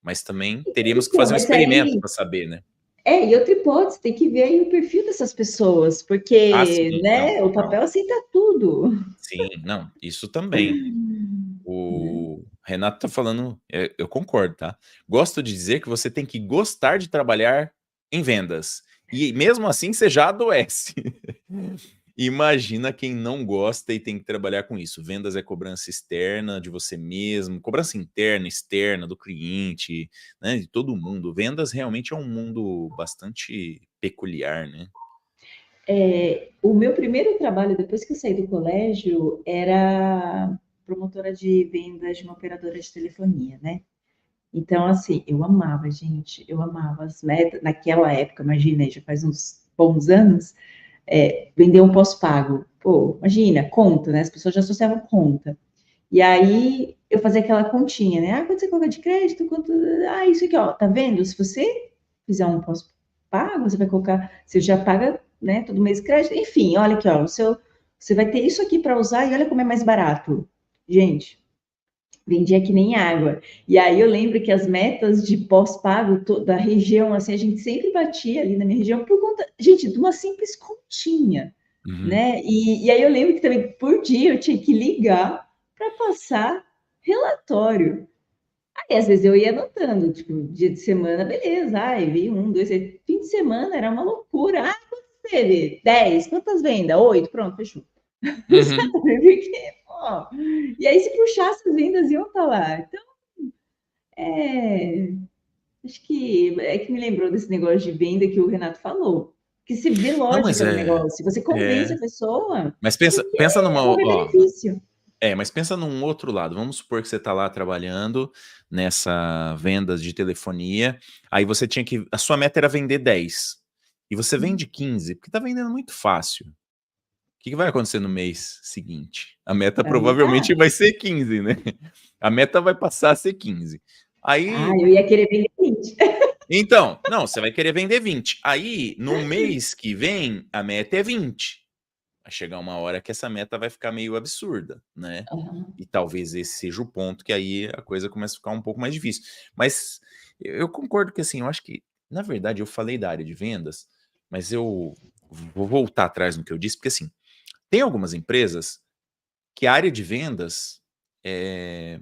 Speaker 1: Mas também teríamos que
Speaker 2: então,
Speaker 1: fazer um
Speaker 2: mas
Speaker 1: experimento
Speaker 2: aí
Speaker 1: para saber, né?
Speaker 2: e outra hipótese, tem que ver aí o perfil dessas pessoas,
Speaker 1: Ah,
Speaker 2: porque,
Speaker 1: sim, não,
Speaker 2: né, o
Speaker 1: total.
Speaker 2: papel aceita tudo.
Speaker 1: Sim, não, isso também.
Speaker 2: Né?
Speaker 1: O Renato tá falando, eu concordo, tá? Gosto de dizer que você tem que gostar de trabalhar em vendas. E mesmo assim você já adoece. Imagina quem não gosta e tem que trabalhar com isso. Vendas é cobrança externa de você mesmo, cobrança interna, externa, do cliente, né? De todo mundo. Vendas realmente é um mundo bastante peculiar, né?
Speaker 2: O meu primeiro trabalho, depois que eu saí do colégio, era promotora de vendas de uma operadora de telefonia, né? Então, assim, eu amava, gente, eu amava as metas. Naquela época, imagina, já faz uns bons anos, vender um pós-pago. Pô, imagina, conta, né? As pessoas já associavam conta. E aí eu fazia aquela continha, né? Ah, quanto você coloca de crédito? Quanto... Ah, isso aqui, ó, tá vendo? Se você fizer um pós-pago, você vai colocar, você já paga, né, todo mês crédito. Enfim, olha aqui, ó, você vai ter isso aqui para usar e olha como é mais barato. Gente, vendia que nem água. E aí eu lembro que as metas de pós-pago da região, assim, a gente sempre batia ali na minha região por conta, gente, de uma simples continha,
Speaker 1: Uhum.
Speaker 2: né? E aí eu lembro que também por dia eu tinha que ligar para passar relatório. Aí às vezes eu ia anotando, tipo, dia de semana, beleza, ai, vi um, dois, três. Fim de semana era uma loucura. Ah, quantas teve? 10, quantas vendas? 8, pronto, fechou.
Speaker 1: Uhum.
Speaker 2: Porque, ó, e aí, se puxasse, as vendas iam estar lá. Então, é, acho que é que me lembrou desse negócio de venda que o Renato falou. Que se vê
Speaker 1: Não, mas
Speaker 2: lógica no negócio, você
Speaker 1: é,
Speaker 2: convence a pessoa,
Speaker 1: mas pensa numa,
Speaker 2: vou ver
Speaker 1: ó,
Speaker 2: benefício.
Speaker 1: mas pensa num outro lado. Vamos supor que você está lá trabalhando nessa venda de telefonia, aí você tinha que, a sua meta era vender 10 e você vende 15 porque está vendendo muito fácil. O que que vai acontecer no mês seguinte? A meta
Speaker 2: Vai aumentar.
Speaker 1: provavelmente vai ser 15, né? A meta vai passar a ser 15.
Speaker 2: Ah,
Speaker 1: Aí,
Speaker 2: eu ia querer vender 20.
Speaker 1: então, não, você vai querer vender 20. Aí, no mês que vem, a meta é 20. Vai chegar uma hora que essa meta vai ficar meio absurda, né?
Speaker 2: Uhum.
Speaker 1: E talvez esse seja o ponto que aí a coisa começa a ficar um pouco mais difícil. Mas eu concordo que, assim, eu acho que, na verdade, eu falei da área de vendas, mas eu vou voltar atrás no que eu disse, porque, assim, tem algumas empresas que a área de vendas é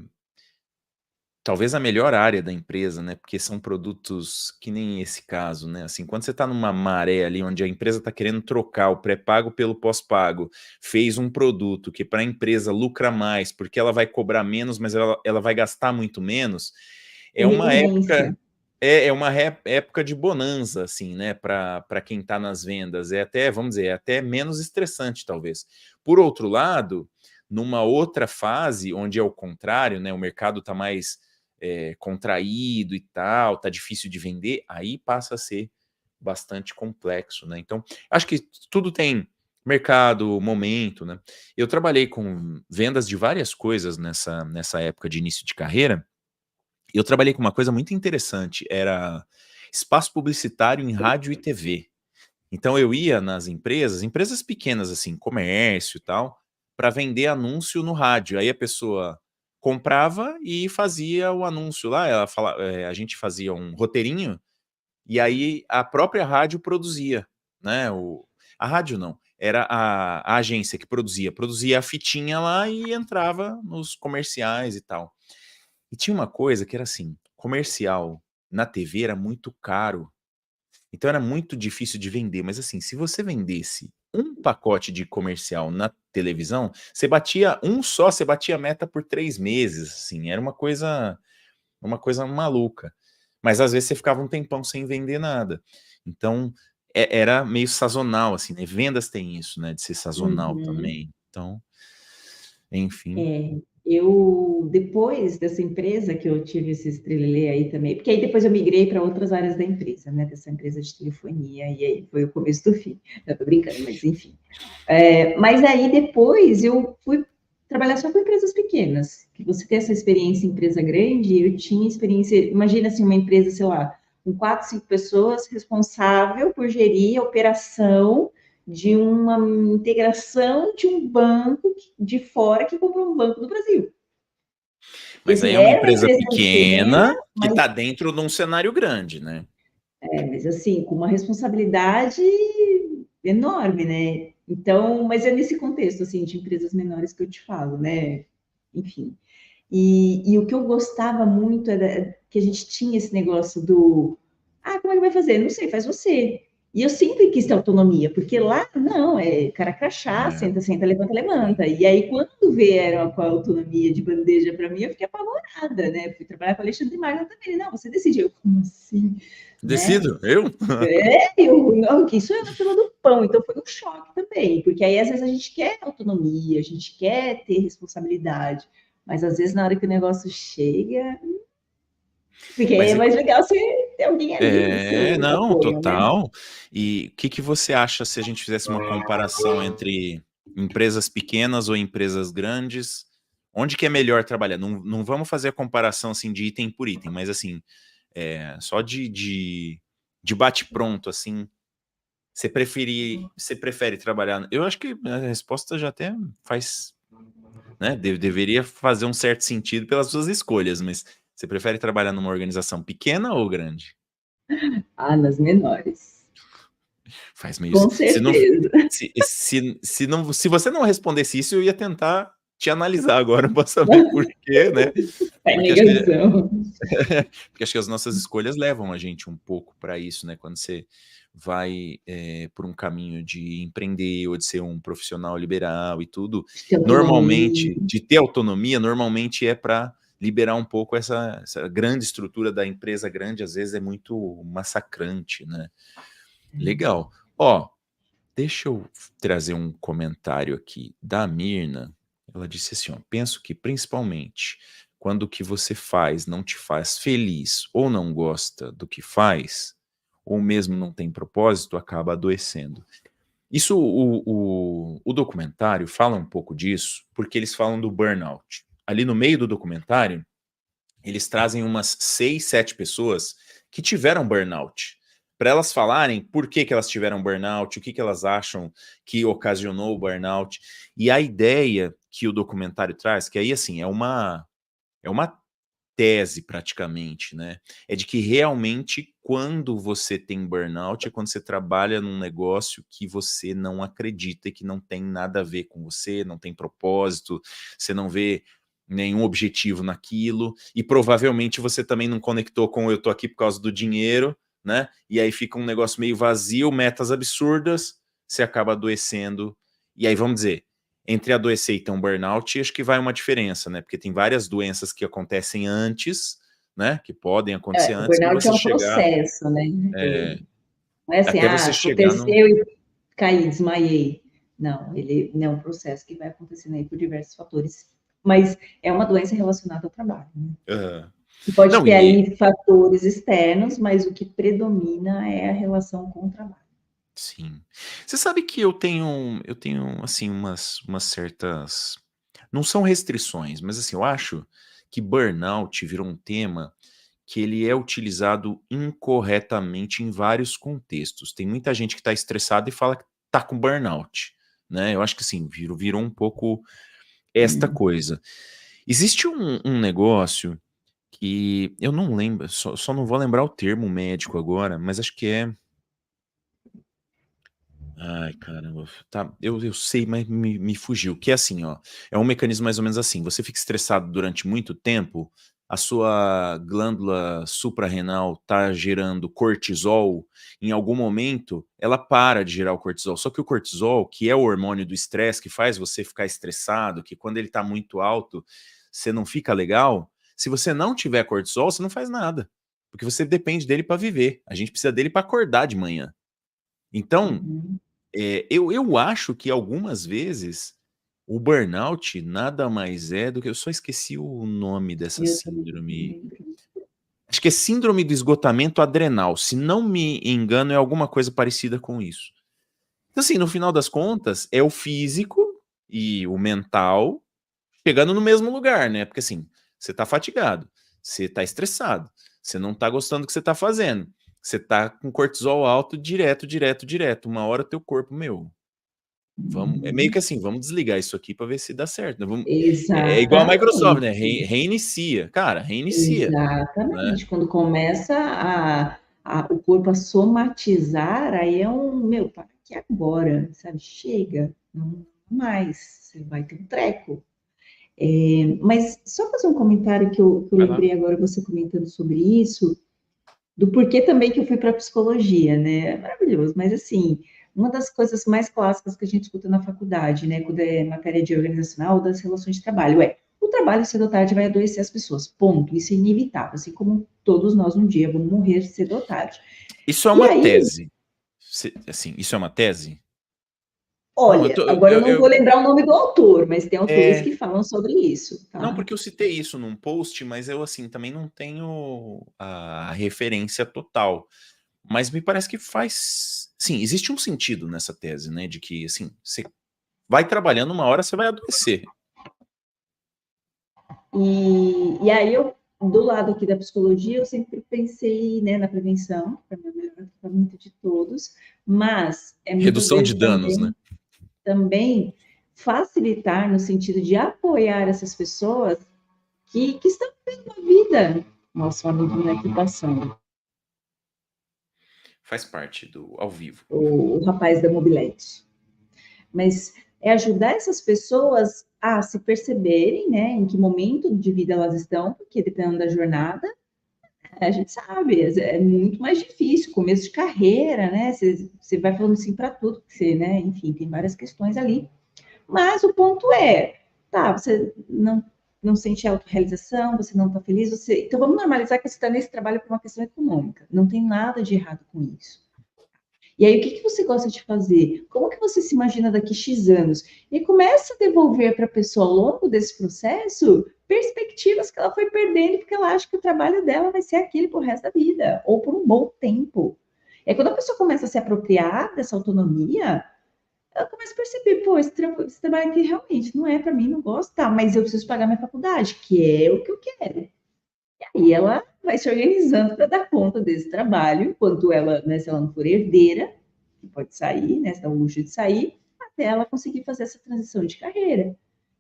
Speaker 1: talvez a melhor área da empresa, né, porque são produtos que nem esse caso, né, assim, quando você está numa maré ali onde a empresa está querendo trocar o pré-pago pelo pós-pago, fez um produto que para a empresa lucra mais, porque ela vai cobrar menos, mas ela vai gastar muito menos, é uma época
Speaker 2: Eficiência.
Speaker 1: é uma época de bonança, assim, né, para quem está nas vendas, é até, vamos dizer, é até menos estressante, talvez. Por outro lado, numa outra fase, onde é o contrário, né, o mercado está mais contraído e tal, tá difícil de vender, aí passa a ser bastante complexo, né? Então, acho que tudo tem mercado, momento, né? Eu trabalhei com vendas de várias coisas nessa época de início de carreira, e eu trabalhei com uma coisa muito interessante, era espaço publicitário em rádio e TV. Então eu ia nas empresas, empresas pequenas assim, comércio e tal, para vender anúncio no rádio. Aí a pessoa comprava e fazia o anúncio lá. A gente fazia um roteirinho e aí a própria rádio produzia, né? A rádio não, era a agência que produzia a fitinha lá e entrava nos comerciais e tal. E tinha uma coisa que era assim, comercial na TV era muito caro, então era muito difícil de vender, mas assim, se você vendesse um pacote de comercial na televisão, você batia um só, você batia a meta por 3 meses, assim, era uma coisa maluca. Mas às vezes você ficava um tempão sem vender nada. Então, era meio sazonal, assim, né? Vendas tem isso, né? De ser sazonal
Speaker 2: Uhum.
Speaker 1: também. Então, enfim.
Speaker 2: É, eu, depois dessa empresa que eu tive esse estrelelê aí também, porque aí depois eu migrei para outras áreas da empresa, né, dessa empresa de telefonia, e aí foi o começo do fim. Eu tô brincando, mas enfim. Mas aí depois eu fui trabalhar só com empresas pequenas, que você tem essa experiência em empresa grande, eu tinha experiência, imagina assim, uma empresa, sei lá, com 4, 5 pessoas, responsável por gerir a operação de uma integração de um banco de fora que comprou um banco do Brasil. E
Speaker 1: Mas
Speaker 2: assim,
Speaker 1: aí é uma
Speaker 2: era uma
Speaker 1: empresa
Speaker 2: empresa pequena,
Speaker 1: pequena que
Speaker 2: mas,
Speaker 1: está dentro de um cenário grande, né?
Speaker 2: mas assim, com uma responsabilidade enorme, né? Então, mas é nesse contexto, assim, de empresas menores que eu te falo, né? Enfim. E o que eu gostava muito era que a gente tinha esse negócio do, como é que vai fazer? Não sei, faz você. E eu sempre quis ter autonomia, porque lá, não, é cara crachá,
Speaker 1: É,
Speaker 2: senta, senta, levanta, levanta. E aí, quando vieram com a autonomia de bandeja para mim, eu fiquei apavorada, né? Fui trabalhar com o Alexandre Magno também. Não, você decidiu. Como assim? Né?
Speaker 1: decido, eu?
Speaker 2: Não, que isso é na fila do pão, então foi um choque também, porque aí às vezes a gente quer autonomia, a gente quer ter responsabilidade, mas às vezes na hora que o negócio chega, porque aí
Speaker 1: Mas
Speaker 2: é mais legal você ter alguém ali no seu
Speaker 1: não,
Speaker 2: apoio, né?
Speaker 1: total. E o que que você acha se a gente fizesse uma comparação entre empresas pequenas ou empresas grandes? Onde que é melhor trabalhar? Não vamos fazer a comparação assim de item por item, mas assim, só de bate-pronto, assim, você prefere trabalhar? Eu acho que a resposta já até faz, né? Deveria fazer um certo sentido pelas suas escolhas, mas você prefere trabalhar numa organização pequena ou grande?
Speaker 2: Nas menores,
Speaker 1: Faz meio.
Speaker 2: com
Speaker 1: Se não,
Speaker 2: certeza.
Speaker 1: se não, se você não respondesse isso, eu ia tentar te analisar agora para saber por quê, né?
Speaker 2: É
Speaker 1: Porque acho que,
Speaker 2: negação.
Speaker 1: porque acho que as nossas escolhas levam a gente um pouco para isso, né? Quando você vai por um caminho de empreender ou de ser um profissional liberal e tudo,
Speaker 2: De ter autonomia.
Speaker 1: normalmente, de ter autonomia, normalmente é para liberar um pouco essa grande estrutura da empresa grande, às vezes é muito massacrante, né? Legal. Ó, deixa eu trazer um comentário aqui da Mirna. Ela disse assim, ó, penso que principalmente quando o que você faz não te faz feliz ou não gosta do que faz, ou mesmo não tem propósito, acaba adoecendo. Isso, o documentário fala um pouco disso, porque eles falam do burnout. Ali no meio do documentário, eles trazem umas 6, 7 pessoas que tiveram burnout, para elas falarem por que que elas tiveram burnout, o que que elas acham que ocasionou o burnout. E a ideia que o documentário traz, que aí assim, é uma tese praticamente, né? É de que realmente quando você tem burnout é quando você trabalha num negócio que você não acredita e que não tem nada a ver com você, não tem propósito, você não vê nenhum objetivo naquilo e provavelmente você também não conectou com eu tô aqui por causa do dinheiro, né? E aí fica um negócio meio vazio, metas absurdas, você acaba adoecendo. E aí vamos dizer, entre adoecer e ter um burnout, acho que vai uma diferença, né? Porque tem várias doenças que acontecem antes, né? Que podem acontecer
Speaker 2: O
Speaker 1: antes de
Speaker 2: burnout é
Speaker 1: você
Speaker 2: um
Speaker 1: chegar,
Speaker 2: processo, né?
Speaker 1: é,
Speaker 2: Não é assim,
Speaker 1: até você chegar no.
Speaker 2: aconteceu e caí, desmaiei. Não, ele não é um processo que vai acontecendo aí por diversos fatores, mas é uma doença relacionada ao trabalho, né?
Speaker 1: Aham.
Speaker 2: E pode
Speaker 1: Não,
Speaker 2: ter
Speaker 1: e
Speaker 2: ali fatores externos, mas o que predomina é a relação com o trabalho.
Speaker 1: sim. Você sabe que eu tenho assim umas certas, não são restrições, mas assim, eu acho que burnout virou um tema que ele é utilizado incorretamente em vários contextos. Tem muita gente que está estressada e fala que tá com burnout, né? Eu acho que assim, virou um pouco esta
Speaker 2: Hum.
Speaker 1: coisa. Existe um negócio que eu não lembro, só não vou lembrar o termo médico agora, mas acho que é. Ai, caramba, tá, eu sei, mas me fugiu. Que é assim, ó, é um mecanismo mais ou menos assim: você fica estressado durante muito tempo, a sua glândula suprarrenal está gerando cortisol, em algum momento ela para de gerar o cortisol. Só que o cortisol, que é o hormônio do estresse, que faz você ficar estressado, que quando ele está muito alto, você não fica legal. Se você não tiver cortisol, você não faz nada, porque você depende dele para viver. A gente precisa dele para acordar de manhã. Então,
Speaker 2: Uhum.
Speaker 1: eu acho que algumas vezes o burnout nada mais é do que... Eu só esqueci o nome dessa
Speaker 2: Eu também não
Speaker 1: síndrome.
Speaker 2: lembro.
Speaker 1: Acho que é síndrome do esgotamento adrenal. Se não me engano, é alguma coisa parecida com isso. Então, assim, no final das contas, é o físico e o mental chegando no mesmo lugar, né? Porque assim, você tá fatigado, você tá estressado, você não tá gostando do que você tá fazendo, você tá com cortisol alto direto, direto, direto. Uma hora teu corpo, meu, vamos, é meio
Speaker 2: Uhum.
Speaker 1: que assim, vamos desligar isso aqui para ver se dá certo, né? É igual a Microsoft, né?
Speaker 2: Exatamente.
Speaker 1: Reinicia, cara, reinicia, né?
Speaker 2: Exatamente. Quando começa o corpo a somatizar, aí é meu, para que agora, sabe? Chega, não mais, você vai ter um treco. Mas só fazer um comentário que eu
Speaker 1: Vai lá.
Speaker 2: lembrei agora, você comentando sobre isso, do porquê também que eu fui para psicologia, né? É maravilhoso, mas assim, uma das coisas mais clássicas que a gente escuta na faculdade, né, quando é matéria de organizacional das relações de trabalho, o trabalho cedo ou tarde vai adoecer as pessoas, ponto, isso é inevitável, assim como todos nós um dia vamos morrer cedo ou tarde.
Speaker 1: Isso é
Speaker 2: E
Speaker 1: uma
Speaker 2: aí,
Speaker 1: tese. Assim, isso é uma tese? Não,
Speaker 2: olha, agora eu não vou lembrar o nome do autor, mas tem autores
Speaker 1: é,
Speaker 2: que falam sobre isso,
Speaker 1: não,
Speaker 2: tá?
Speaker 1: porque eu citei isso num post, mas eu, assim, também não tenho a referência total. Mas me parece que faz... Sim, existe um sentido nessa tese, né? De que, assim, você vai trabalhando, uma hora você vai adoecer.
Speaker 2: E aí eu, do lado aqui da psicologia, eu sempre pensei, né, na prevenção, para o melhor tratamento de todos, mas muitas
Speaker 1: Redução de
Speaker 2: vezes
Speaker 1: danos, né?
Speaker 2: também facilitar no sentido de apoiar essas pessoas que estão vivendo uma vida. Nossa, um amiguinho aqui passando,
Speaker 1: Faz parte do ao vivo.
Speaker 2: o rapaz da mobilete. Mas é ajudar essas pessoas a se perceberem, né, em que momento de vida elas estão, porque dependendo da jornada, a gente sabe, é muito mais difícil, começo de carreira, né? Você vai falando sim para tudo, você, né? Enfim, tem várias questões ali. Mas o ponto é, tá, você não sente autorrealização, você não está feliz, então vamos normalizar que você está nesse trabalho por uma questão econômica. Não tem nada de errado com isso. E aí, o que você gosta de fazer? Como que você se imagina daqui X anos? E começa a devolver para a pessoa, ao longo desse processo, perspectivas que ela foi perdendo, porque ela acha que o trabalho dela vai ser aquele por resto da vida, ou por um bom tempo. E aí, quando a pessoa começa a se apropriar dessa autonomia, ela começa a perceber, pô, esse trabalho aqui realmente não é para mim, não gosto, tá, mas eu preciso pagar minha faculdade, que é o que eu quero. E ela vai se organizando para dar conta desse trabalho, enquanto ela, né, se ela não for herdeira, que pode sair, né, se dá o luxo de sair, até ela conseguir fazer essa transição de carreira.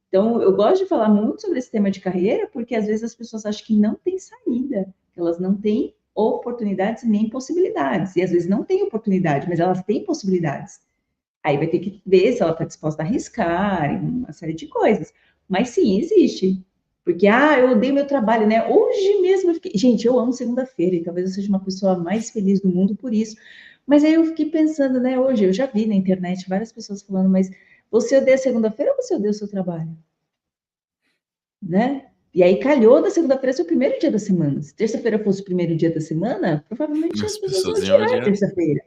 Speaker 2: Então, eu gosto de falar muito sobre esse tema de carreira, porque às vezes as pessoas acham que não tem saída, que elas não têm oportunidades nem possibilidades. E às vezes não têm oportunidade, mas elas têm possibilidades. Aí vai ter que ver se ela está disposta a arriscar, uma série de coisas. Mas sim, existe. Porque, eu odeio meu trabalho, né? Hoje mesmo eu fiquei. Gente, eu amo segunda-feira e talvez eu seja uma pessoa mais feliz do mundo por isso. Mas aí eu fiquei pensando, né? Hoje eu já vi na internet várias pessoas falando, mas você odeia segunda-feira ou você odeia o seu trabalho? Né? E aí calhou da segunda-feira ser o primeiro dia da semana. Se terça-feira fosse o primeiro dia da semana, provavelmente as
Speaker 1: As
Speaker 2: pessoas iam
Speaker 1: pessoas iam
Speaker 2: odiar a
Speaker 1: odiar.
Speaker 2: terça-feira.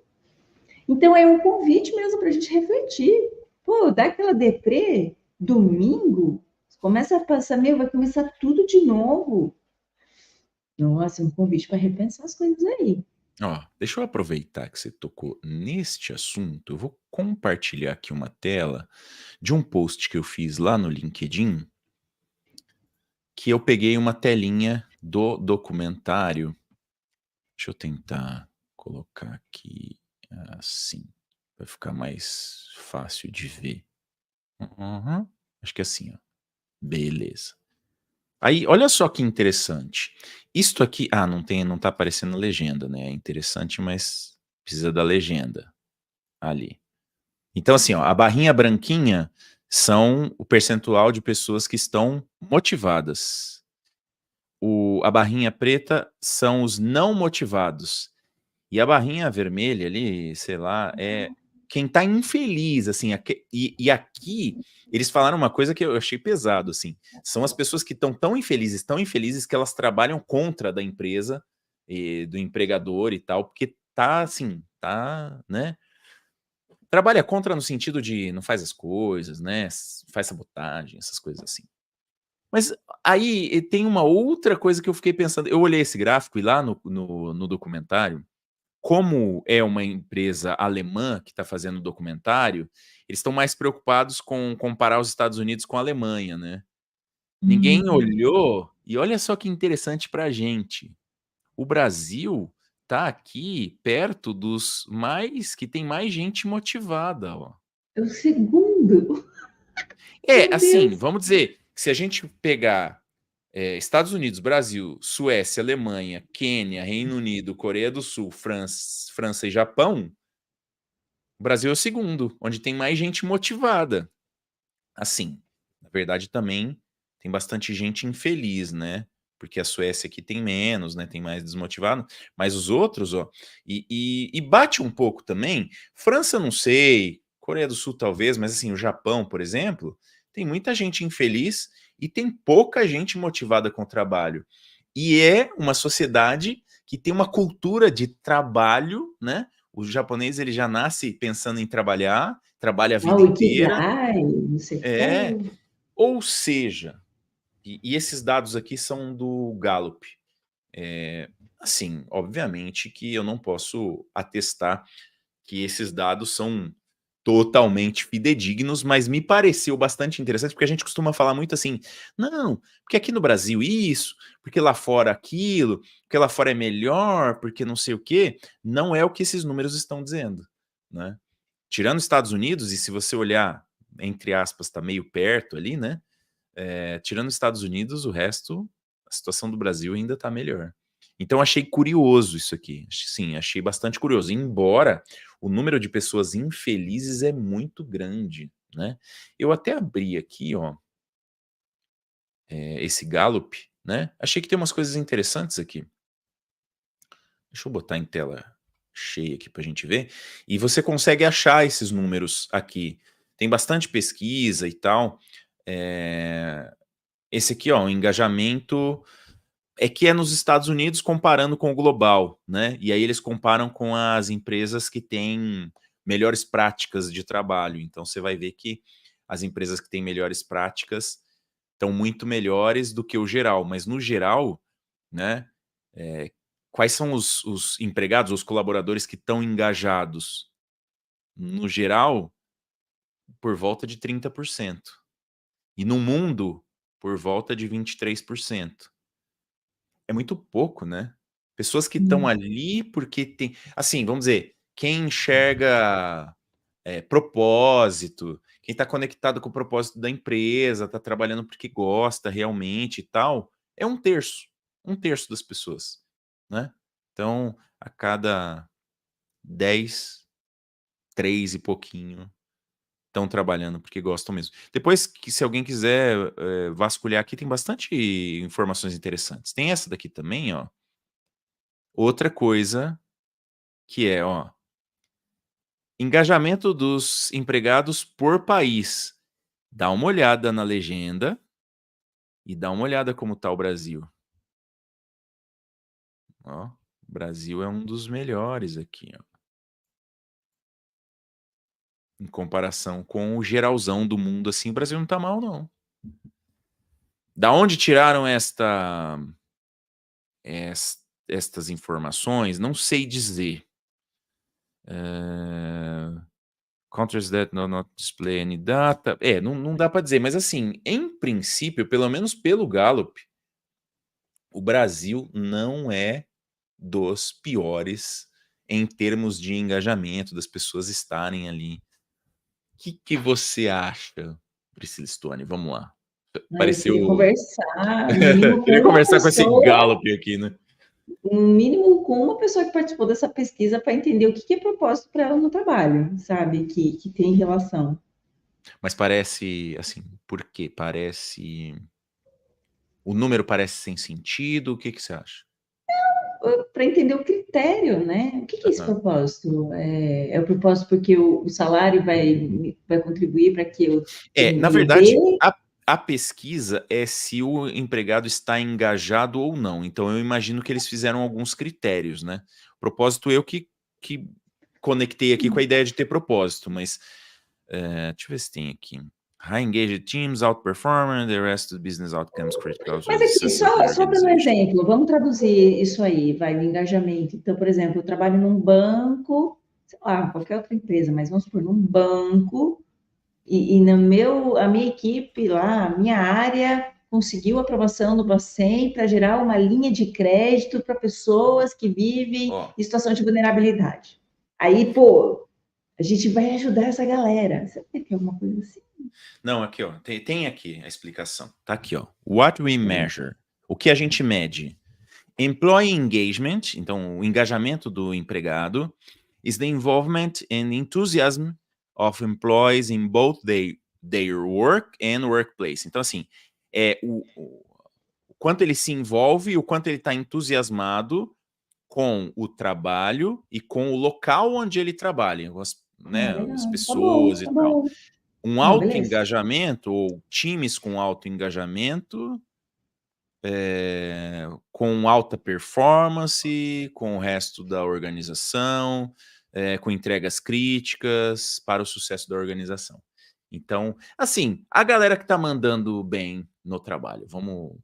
Speaker 2: Então é um convite mesmo para a gente refletir. Pô, dá aquela deprê, domingo, começa a passar, vai começar tudo de novo. Nossa, é um convite para repensar as coisas aí.
Speaker 1: Ó, deixa eu aproveitar que você tocou neste assunto, eu vou compartilhar aqui uma tela de um post que eu fiz lá no LinkedIn, que eu peguei uma telinha do documentário. Deixa eu tentar colocar aqui assim, vai ficar mais fácil de ver. Uhum. Acho que é assim, ó. Beleza. Aí, olha só que interessante. Isto aqui, não tá aparecendo legenda, né? É interessante, mas precisa da legenda ali. Então, assim, ó, a barrinha branquinha são o percentual de pessoas que estão motivadas. a barrinha preta são os não motivados. E a barrinha vermelha ali, sei lá, é quem tá infeliz, assim. E aqui eles falaram uma coisa que eu achei pesado, assim. São as pessoas que estão tão infelizes que elas trabalham contra da empresa, do empregador e tal, porque tá assim, tá, né? Trabalha contra no sentido de não faz as coisas, né? Faz sabotagem, essas coisas assim. Mas aí tem uma outra coisa que eu fiquei pensando. Eu olhei esse gráfico e lá no documentário, como é uma empresa alemã que está fazendo o documentário, eles estão mais preocupados com comparar os Estados Unidos com a Alemanha, né? Ninguém
Speaker 2: Hum.
Speaker 1: olhou, e olha só que interessante para a gente. O Brasil está aqui perto dos mais que tem mais gente motivada, ó.
Speaker 2: É o segundo.
Speaker 1: É,
Speaker 2: Meu
Speaker 1: assim,
Speaker 2: Deus.
Speaker 1: vamos dizer que se a gente pegar Estados Unidos, Brasil, Suécia, Alemanha, Quênia, Reino Unido, Coreia do Sul, França e Japão, o Brasil é o segundo, onde tem mais gente motivada. Assim, na verdade também tem bastante gente infeliz, né? Porque a Suécia aqui tem menos, né? Tem mais desmotivado, mas os outros, ó, e bate um pouco também. França, não sei, Coreia do Sul talvez, mas assim, o Japão, por exemplo, tem muita gente infeliz e tem pouca gente motivada com o trabalho. E é uma sociedade que tem uma cultura de trabalho, né? O japonês ele já nasce pensando em trabalhar, trabalha a
Speaker 2: Ah,
Speaker 1: vida
Speaker 2: o
Speaker 1: inteira.
Speaker 2: Ikigai, não sei o que
Speaker 1: É,
Speaker 2: tem.
Speaker 1: ou seja, e esses dados aqui são do Gallup. Assim, obviamente que eu não posso atestar que esses dados são totalmente fidedignos, mas me pareceu bastante interessante, porque a gente costuma falar muito assim, não, porque aqui no Brasil isso, porque lá fora aquilo, porque lá fora é melhor, porque não sei o quê. Não é o que esses números estão dizendo, né? Tirando os Estados Unidos, e se você olhar, entre aspas, tá meio perto ali, né? Tirando os Estados Unidos, o resto, a situação do Brasil ainda está melhor. Então achei curioso isso aqui. Sim, achei bastante curioso. Embora o número de pessoas infelizes é muito grande, né? Eu até abri aqui, ó, esse Gallup, né? Achei que tem umas coisas interessantes aqui. Deixa eu botar em tela cheia aqui para a gente ver. E você consegue achar esses números aqui. Tem bastante pesquisa e tal. Esse aqui, ó, o engajamento é que é nos Estados Unidos comparando com o global, né? E aí eles comparam com as empresas que têm melhores práticas de trabalho. Então você vai ver que as empresas que têm melhores práticas estão muito melhores do que o geral. Mas no geral, né? Quais são os empregados, os colaboradores que estão engajados? No geral, por volta de 30%. E no mundo, por volta de 23%. É muito pouco, né? Pessoas que estão
Speaker 2: Hum.
Speaker 1: ali porque tem. Assim, vamos dizer, quem enxerga propósito, quem está conectado com o propósito da empresa, está trabalhando porque gosta realmente e tal, é um terço das pessoas, né? Então, a cada 10, 3 e pouquinho estão trabalhando porque gostam mesmo. Depois, que se alguém quiser vasculhar aqui, tem bastante informações interessantes. Tem essa daqui também, ó. Outra coisa que é, ó, engajamento dos empregados por país. Dá uma olhada na legenda e dá uma olhada como tá o Brasil. Ó, o Brasil é um dos melhores aqui, ó, em comparação com o geralzão do mundo, assim, o Brasil não tá mal, não. Da onde tiraram estas informações? Não sei dizer. Countries that do not display any data. Não dá para dizer, mas assim, em princípio, pelo menos pelo Gallup, o Brasil não é dos piores em termos de engajamento, das pessoas estarem ali. O que você acha, Priscila Stone? Vamos lá.
Speaker 2: Ah, eu
Speaker 1: Pareceu.
Speaker 2: queria conversar, no mínimo, com
Speaker 1: Queria
Speaker 2: uma
Speaker 1: conversar com esse
Speaker 2: pessoa,
Speaker 1: Gallup aqui, né?
Speaker 2: no mínimo com uma pessoa que participou dessa pesquisa para entender o que é propósito para ela no trabalho, sabe? Que tem relação.
Speaker 1: Mas parece, assim, por quê? Parece. O número parece sem sentido? O que que você acha?
Speaker 2: Para entender o critério, né? O que é esse
Speaker 1: Aham.
Speaker 2: propósito? É o propósito porque o salário vai contribuir para que eu
Speaker 1: Na
Speaker 2: me dê?
Speaker 1: verdade, a pesquisa é se o empregado está engajado ou não. Então, eu imagino que eles fizeram alguns critérios, né? Propósito, eu que conectei aqui com a ideia de ter propósito, mas deixa eu ver se tem aqui. High engaged teams outperforming the rest of the business outcomes critical to
Speaker 2: Mas
Speaker 1: the
Speaker 2: aqui,
Speaker 1: success of the
Speaker 2: só dando um
Speaker 1: organization.
Speaker 2: exemplo, vamos traduzir isso aí, vai, o engajamento. Então, por exemplo, eu trabalho num banco, sei lá, qualquer outra empresa, mas vamos supor, num banco, e a minha equipe lá, a minha área, conseguiu aprovação do Bacen para gerar uma linha de crédito para pessoas que vivem
Speaker 1: Ó,
Speaker 2: em situação de vulnerabilidade. Aí, pô, a gente vai ajudar essa galera. Você tem alguma coisa assim?
Speaker 1: não, aqui, ó, tem aqui a explicação. Tá aqui, ó. What we measure. O que a gente mede? Employee engagement, então o engajamento do empregado, is the involvement and enthusiasm of employees in both their work and workplace. Então, assim, é o quanto ele se envolve e o quanto ele está entusiasmado com o trabalho e com o local onde ele trabalha,
Speaker 2: Ah,
Speaker 1: né, as
Speaker 2: legal. Tá bom,
Speaker 1: pessoas e
Speaker 2: tá
Speaker 1: tal.
Speaker 2: bom.
Speaker 1: Um
Speaker 2: Não,
Speaker 1: alto
Speaker 2: beleza.
Speaker 1: engajamento ou times com alto engajamento, com alta performance, com o resto da organização, com entregas críticas para o sucesso da organização. Então, assim, a galera que está mandando bem no trabalho, vamos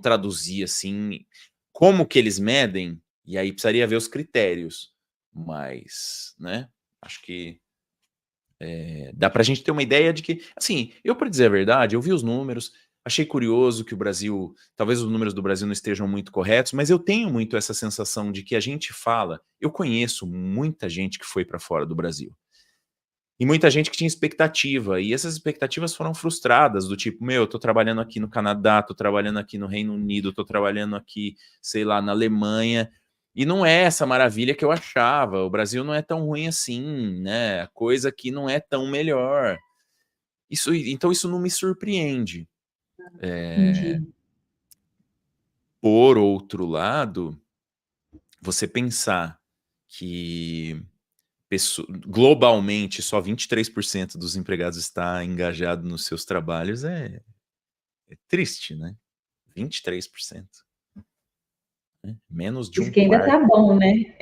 Speaker 1: traduzir assim, como que eles medem, e aí precisaria ver os critérios, mas, né, acho que dá para a gente ter uma ideia de que, assim, eu para dizer a verdade, eu vi os números, achei curioso que o Brasil, talvez os números do Brasil não estejam muito corretos, mas eu tenho muito essa sensação de que a gente fala, eu conheço muita gente que foi para fora do Brasil. E muita gente que tinha expectativa, e essas expectativas foram frustradas, do tipo, meu, eu tô trabalhando aqui no Canadá, tô trabalhando aqui no Reino Unido, tô trabalhando aqui, sei lá, na Alemanha, e não é essa maravilha que eu achava, o Brasil não é tão ruim assim, né, a coisa aqui não é tão melhor. Então isso não me surpreende.
Speaker 2: Entendi.
Speaker 1: Por outro lado, você pensar que globalmente só 23% dos empregados está engajado nos seus trabalhos é triste, né? 23%, né? Menos de
Speaker 2: Isso
Speaker 1: um
Speaker 2: que ainda tá
Speaker 1: quarto.
Speaker 2: bom, né?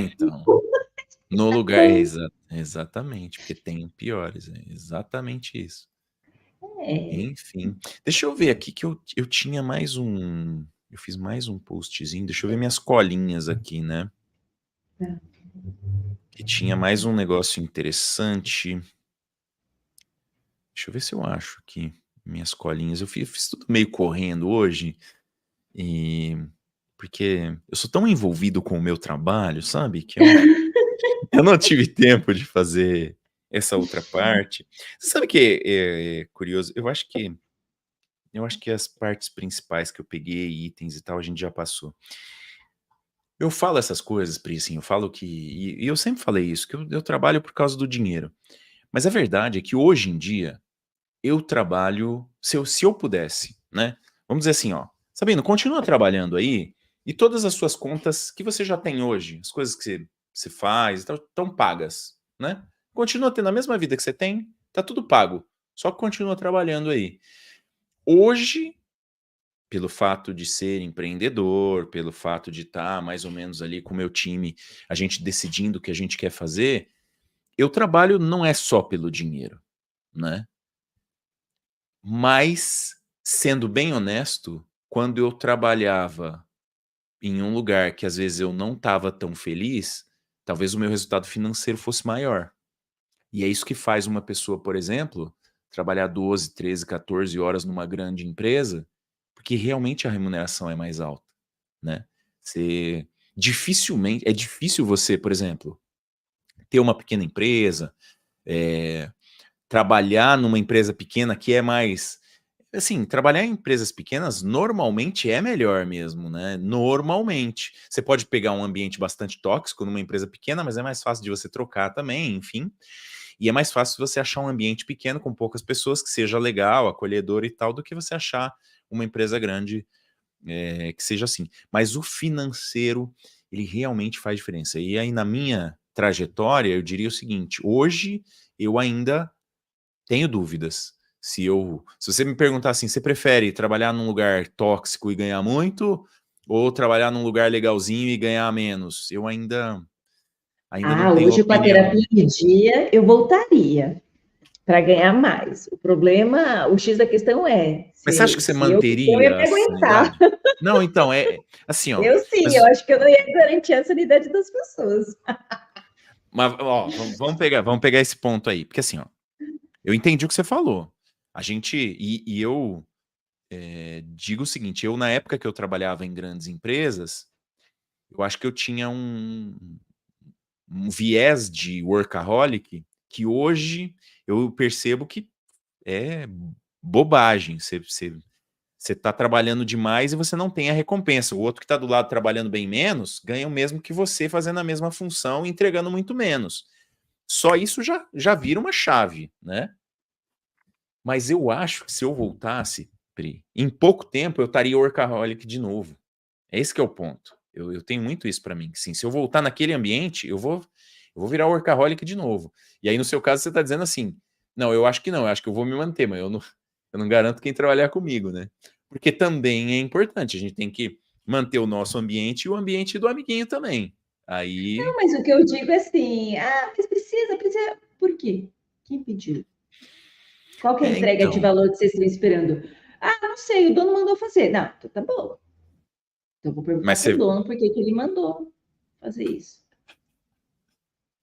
Speaker 1: Então, no lugar, exatamente, porque tem piores, é exatamente isso.
Speaker 2: É,
Speaker 1: Enfim, deixa eu ver aqui que eu tinha mais eu fiz mais um postzinho, deixa eu ver minhas colinhas aqui, né?
Speaker 2: tá.
Speaker 1: Que tinha mais um negócio interessante. Deixa eu ver se eu acho aqui minhas colinhas. Eu fiz tudo meio correndo hoje, e porque eu sou tão envolvido com o meu trabalho, sabe? Que eu não tive tempo de fazer essa outra parte. Você sabe que é curioso? Eu acho que as partes principais que eu peguei, itens e tal, a gente já passou. Eu falo essas coisas, Pri, assim, eu falo que. E eu sempre falei isso, que eu trabalho por causa do dinheiro. Mas a verdade é que hoje em dia eu trabalho, se eu pudesse, né? Vamos dizer assim, ó, Sabino, continua trabalhando aí e todas as suas contas que você já tem hoje, as coisas que você faz, estão pagas, né? Continua tendo a mesma vida que você tem, tá tudo pago, só que continua trabalhando aí. Hoje, pelo fato de ser empreendedor, pelo fato de estar mais ou menos ali com o meu time, a gente decidindo o que a gente quer fazer, eu trabalho não é só pelo dinheiro, né? Mas, sendo bem honesto, quando eu trabalhava em um lugar que às vezes eu não estava tão feliz, talvez o meu resultado financeiro fosse maior. E é isso que faz uma pessoa, por exemplo, trabalhar 12, 13, 14 horas numa grande empresa, porque realmente a remuneração é mais alta, né? Você dificilmente, é difícil você, por exemplo, ter uma pequena empresa, eh, trabalhar numa empresa pequena que é mais assim, trabalhar em empresas pequenas normalmente é melhor mesmo, né? Normalmente. Você pode pegar um ambiente bastante tóxico numa empresa pequena, mas é mais fácil de você trocar também, enfim. E é mais fácil você achar um ambiente pequeno com poucas pessoas que seja legal, acolhedor e tal, do que você achar uma empresa grande que seja assim. Mas o financeiro, ele realmente faz diferença. E aí, na minha trajetória, eu diria o seguinte: hoje eu ainda tenho dúvidas. Se você me perguntar assim, você prefere trabalhar num lugar tóxico e ganhar muito, ou trabalhar num lugar legalzinho e ganhar menos? Eu ainda não tenho
Speaker 2: Hoje com a
Speaker 1: opinião.
Speaker 2: terapia em dia, eu voltaria para ganhar mais. O problema, o X da questão é,
Speaker 1: Mas você acha que você
Speaker 2: se eu ia
Speaker 1: manteria
Speaker 2: me
Speaker 1: a
Speaker 2: aguentar.
Speaker 1: sanidade? Não, então, assim, ó.
Speaker 2: Eu sim, eu
Speaker 1: Mas,
Speaker 2: acho que eu não ia garantir a sanidade das pessoas.
Speaker 1: ó, vamos pegar esse ponto aí. Porque assim, ó, eu entendi o que você falou. A gente, e eu digo o seguinte, eu na época que eu trabalhava em grandes empresas, eu acho que eu tinha um viés de workaholic que hoje eu percebo que é bobagem. Você está trabalhando demais e você não tem a recompensa. O outro que está do lado trabalhando bem menos ganha o mesmo que você fazendo a mesma função e entregando muito menos. Só isso já vira uma chave, né? Mas eu acho que se eu voltasse, Pri, em pouco tempo eu estaria workaholic de novo. É esse que é o ponto. Eu tenho muito isso para mim. Que, sim, se eu voltar naquele ambiente, eu vou virar workaholic de novo. E aí, no seu caso, você está dizendo assim: não, eu acho que não, eu acho que eu vou me manter, mas eu não garanto quem trabalhar comigo, né? Porque também é importante, a gente tem que manter o nosso ambiente e o ambiente do amiguinho também.
Speaker 2: Não,
Speaker 1: Aí.
Speaker 2: mas o que eu digo é assim, mas precisa. Por quê? Quem pediu? Qual que é a entrega de
Speaker 1: Então.
Speaker 2: valor que vocês estão esperando? Não sei, o dono mandou fazer. Não, então tá bom. Então eu vou perguntar
Speaker 1: Mas
Speaker 2: pro
Speaker 1: você.
Speaker 2: dono por que ele mandou fazer isso.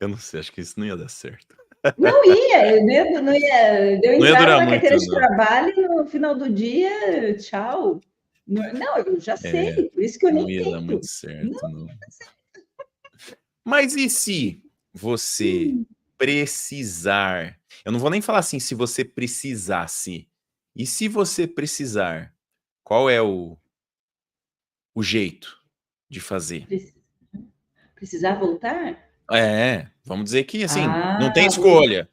Speaker 1: Eu não sei, acho que isso não ia dar certo.
Speaker 2: Não ia, não ia. Eu
Speaker 1: Não ia
Speaker 2: entrava
Speaker 1: durar
Speaker 2: na carteira
Speaker 1: muito,
Speaker 2: de
Speaker 1: não.
Speaker 2: trabalho e no final do dia, tchau. Não, eu já
Speaker 1: É,
Speaker 2: sei, por isso que eu
Speaker 1: não
Speaker 2: nem
Speaker 1: ia dar muito
Speaker 2: tento.
Speaker 1: certo,
Speaker 2: Não,
Speaker 1: não. Mas e se você precisar? Eu não vou nem falar assim, se você precisasse. E se você precisar, qual é o jeito de fazer?
Speaker 2: precisar voltar?
Speaker 1: Vamos dizer que assim, não tem
Speaker 2: Ah,
Speaker 1: escolha.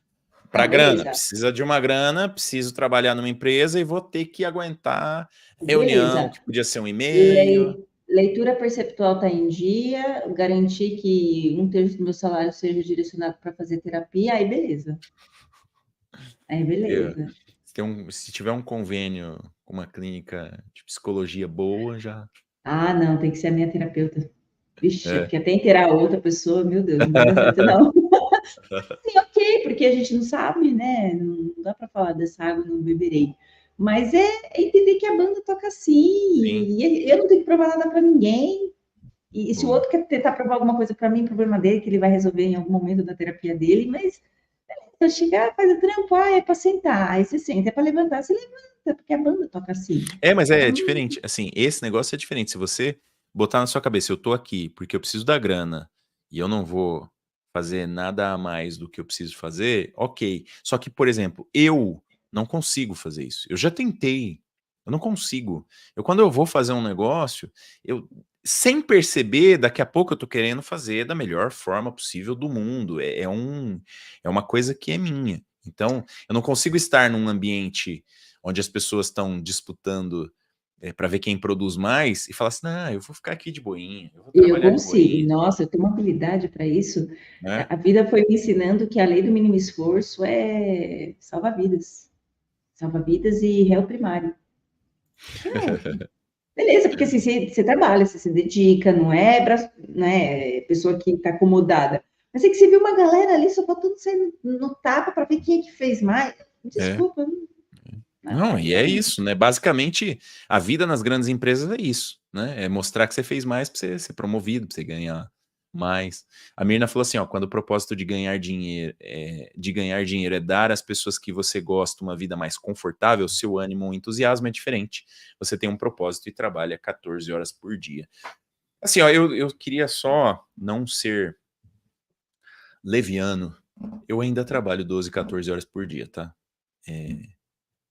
Speaker 1: Para
Speaker 2: não,
Speaker 1: grana,
Speaker 2: beleza.
Speaker 1: precisa de uma grana, preciso trabalhar numa empresa e vou ter que aguentar reunião,
Speaker 2: Beleza.
Speaker 1: que podia ser um e-mail.
Speaker 2: Leitura perceptual está em dia, garantir que um terço do meu salário seja direcionado para fazer terapia, aí beleza. Aí
Speaker 1: Eu-
Speaker 2: beleza.
Speaker 1: se tiver um convênio com uma clínica de psicologia boa, já.
Speaker 2: Não, tem que ser a minha terapeuta. Vixe,
Speaker 1: É.
Speaker 2: porque até inteirar outra pessoa, meu Deus, não vai dar certo, não. Sim, ok, porque a gente não sabe, né? Não dá para falar dessa água, não beberei. Mas é entender que a banda toca assim,
Speaker 1: Sim,
Speaker 2: e eu não tenho que provar nada para ninguém. E se o
Speaker 1: boa.
Speaker 2: outro quer tentar provar alguma coisa para mim, problema dele, que ele vai resolver em algum momento da terapia dele, mas se eu chegar, faz o trampo, é para sentar, aí você senta, é para levantar, você levanta, porque a banda toca assim.
Speaker 1: Mas é
Speaker 2: Então,
Speaker 1: diferente. Assim, esse negócio é diferente. Se você botar na sua cabeça, eu tô aqui porque eu preciso da grana e eu não vou fazer nada a mais do que eu preciso fazer, ok. Só que, por exemplo, eu não consigo fazer isso. Eu já tentei, eu não consigo. Quando eu vou fazer um negócio, eu, sem perceber, daqui a pouco eu tô querendo fazer da melhor forma possível do mundo. É uma coisa que é minha. Então, eu não consigo estar num ambiente onde as pessoas estão disputando para ver quem produz mais e falar assim, não, eu vou ficar aqui de boinha, eu vou
Speaker 2: eu
Speaker 1: trabalhar de
Speaker 2: consigo.
Speaker 1: boinha,
Speaker 2: Nossa, eu tenho uma habilidade para isso.
Speaker 1: né?
Speaker 2: A vida foi me ensinando que a lei do mínimo esforço é salva-vidas. Salva-vidas e réu primário. Beleza, porque assim, você trabalha, você se dedica, não é pessoa que está acomodada. Mas é que você viu uma galera ali só faltando sair no tapa para ver quem é que fez mais.
Speaker 1: É.
Speaker 2: Desculpa.
Speaker 1: Não, e é
Speaker 2: Não.
Speaker 1: isso, né? Basicamente, a vida nas grandes empresas é isso, né? É mostrar que você fez mais para você ser promovido, para você ganhar mais. A Mirna falou assim, ó, quando o propósito de ganhar dinheiro é dar às pessoas que você gosta uma vida mais confortável, seu ânimo, entusiasmo é diferente. Você tem um propósito e trabalha 14 horas por dia. Assim, ó, eu queria só não ser leviano. Eu ainda trabalho 12, 14 horas por dia, tá?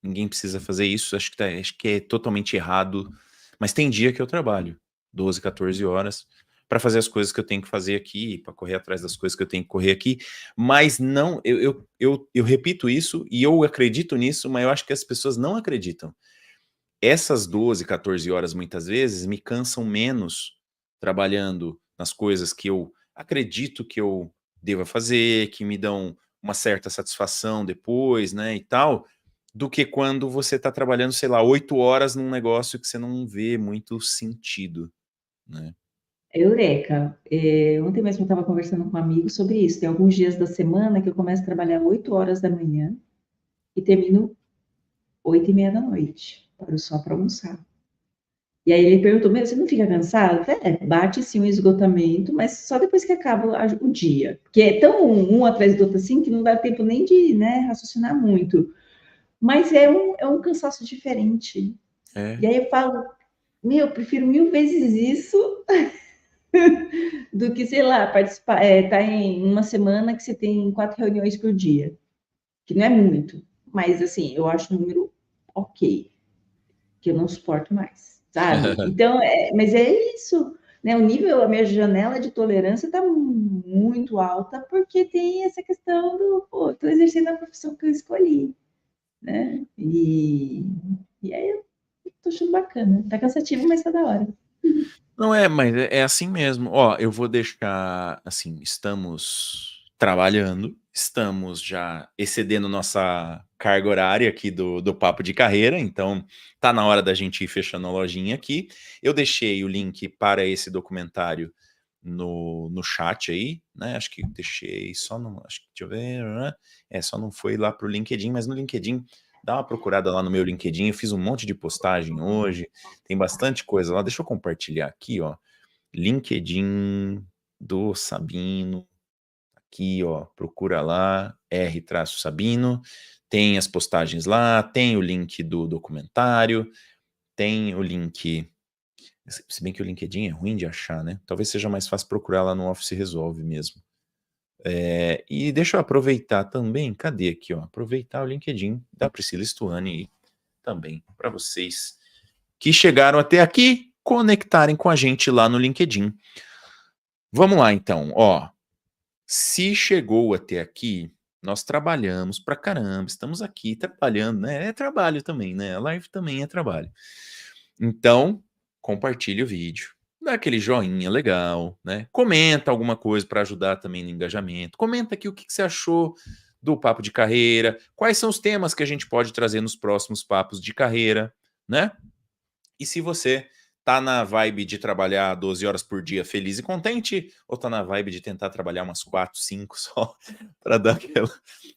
Speaker 1: Ninguém precisa fazer isso, acho que é totalmente errado. Mas tem dia que eu trabalho 12, 14 horas, para fazer as coisas que eu tenho que fazer aqui, para correr atrás das coisas que eu tenho que correr aqui, mas não, eu repito isso e eu acredito nisso, mas eu acho que as pessoas não acreditam. Essas 12, 14 horas, muitas vezes, me cansam menos trabalhando nas coisas que eu acredito que eu deva fazer, que me dão uma certa satisfação depois, né, e tal, do que quando você está trabalhando, sei lá, 8 horas num negócio que você não vê muito sentido, né.
Speaker 2: Eureka! Ontem mesmo eu estava conversando com um amigo sobre isso. Tem alguns dias da semana que eu começo a trabalhar 8 horas da manhã e termino 8h30 da noite, paro só para almoçar. E aí ele perguntou, mas você não fica cansado? Eu falei, bate sim um esgotamento, mas só depois que acaba o dia. Porque é tão um atrás do outro assim que não dá tempo nem de, né, raciocinar muito. Mas é um cansaço diferente.
Speaker 1: É.
Speaker 2: E aí eu falo, meu, eu prefiro 1000 vezes isso do que, sei lá, participar, tá em uma semana que você tem 4 reuniões por dia, que não é muito, mas assim, eu acho um número ok, que eu não suporto mais, sabe? Então, mas é isso, né? O nível, a minha janela de tolerância está muito alta, porque tem essa questão do, pô, estou exercendo a profissão que eu escolhi, né? E aí eu tô achando bacana, tá cansativo, mas tá da hora.
Speaker 1: Não é, mas é assim mesmo. Ó, eu vou deixar assim, estamos trabalhando, estamos já excedendo nossa carga horária aqui do papo de carreira, então tá na hora da gente ir fechando a lojinha aqui. Eu deixei o link para esse documentário no chat aí, né? Acho que deixei só no, acho que, deixa eu ver, né? Só não foi lá pro LinkedIn, mas no LinkedIn, dá uma procurada lá no meu LinkedIn, eu fiz um monte de postagem hoje, tem bastante coisa lá. Deixa eu compartilhar aqui, ó. LinkedIn do Sabino. Aqui, ó. Procura lá, R-Sabino. Tem as postagens lá, tem o link do documentário, tem o link. Se bem que o LinkedIn é ruim de achar, né? Talvez seja mais fácil procurar lá no Office Resolve mesmo. E deixa eu aproveitar também, cadê aqui, ó? Aproveitar o LinkedIn da Priscila Stuani aí também, para vocês que chegaram até aqui, conectarem com a gente lá no LinkedIn. Vamos lá, então, ó. Se chegou até aqui, nós trabalhamos pra caramba, estamos aqui trabalhando, né? É trabalho também, né? A live também é trabalho. Então, compartilhe o vídeo, dá aquele joinha legal, né? Comenta alguma coisa para ajudar também no engajamento. Comenta aqui o que você achou do papo de carreira, quais são os temas que a gente pode trazer nos próximos papos de carreira, né? E se você tá na vibe de trabalhar 12 horas por dia feliz e contente, ou tá na vibe de tentar trabalhar umas 4, 5 só, para dar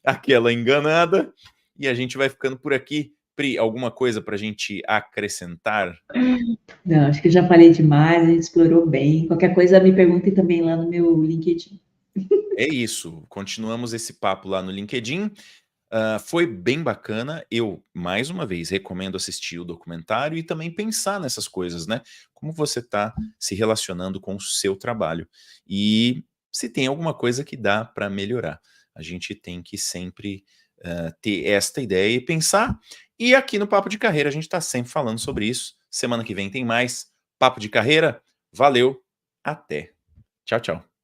Speaker 1: aquela enganada, e a gente vai ficando por aqui. Pri, alguma coisa para a gente acrescentar?
Speaker 2: Não, acho que eu já falei demais, a gente explorou bem. Qualquer coisa me perguntem também lá no meu LinkedIn.
Speaker 1: É isso, continuamos esse papo lá no LinkedIn. Foi bem bacana. Eu, mais uma vez, recomendo assistir o documentário e também pensar nessas coisas, né? Como você está se relacionando com o seu trabalho e se tem alguma coisa que dá para melhorar. A gente tem que sempre ter esta ideia e pensar. E aqui no Papo de Carreira a gente está sempre falando sobre isso. Semana que vem tem mais Papo de Carreira. Valeu, até. Tchau, tchau.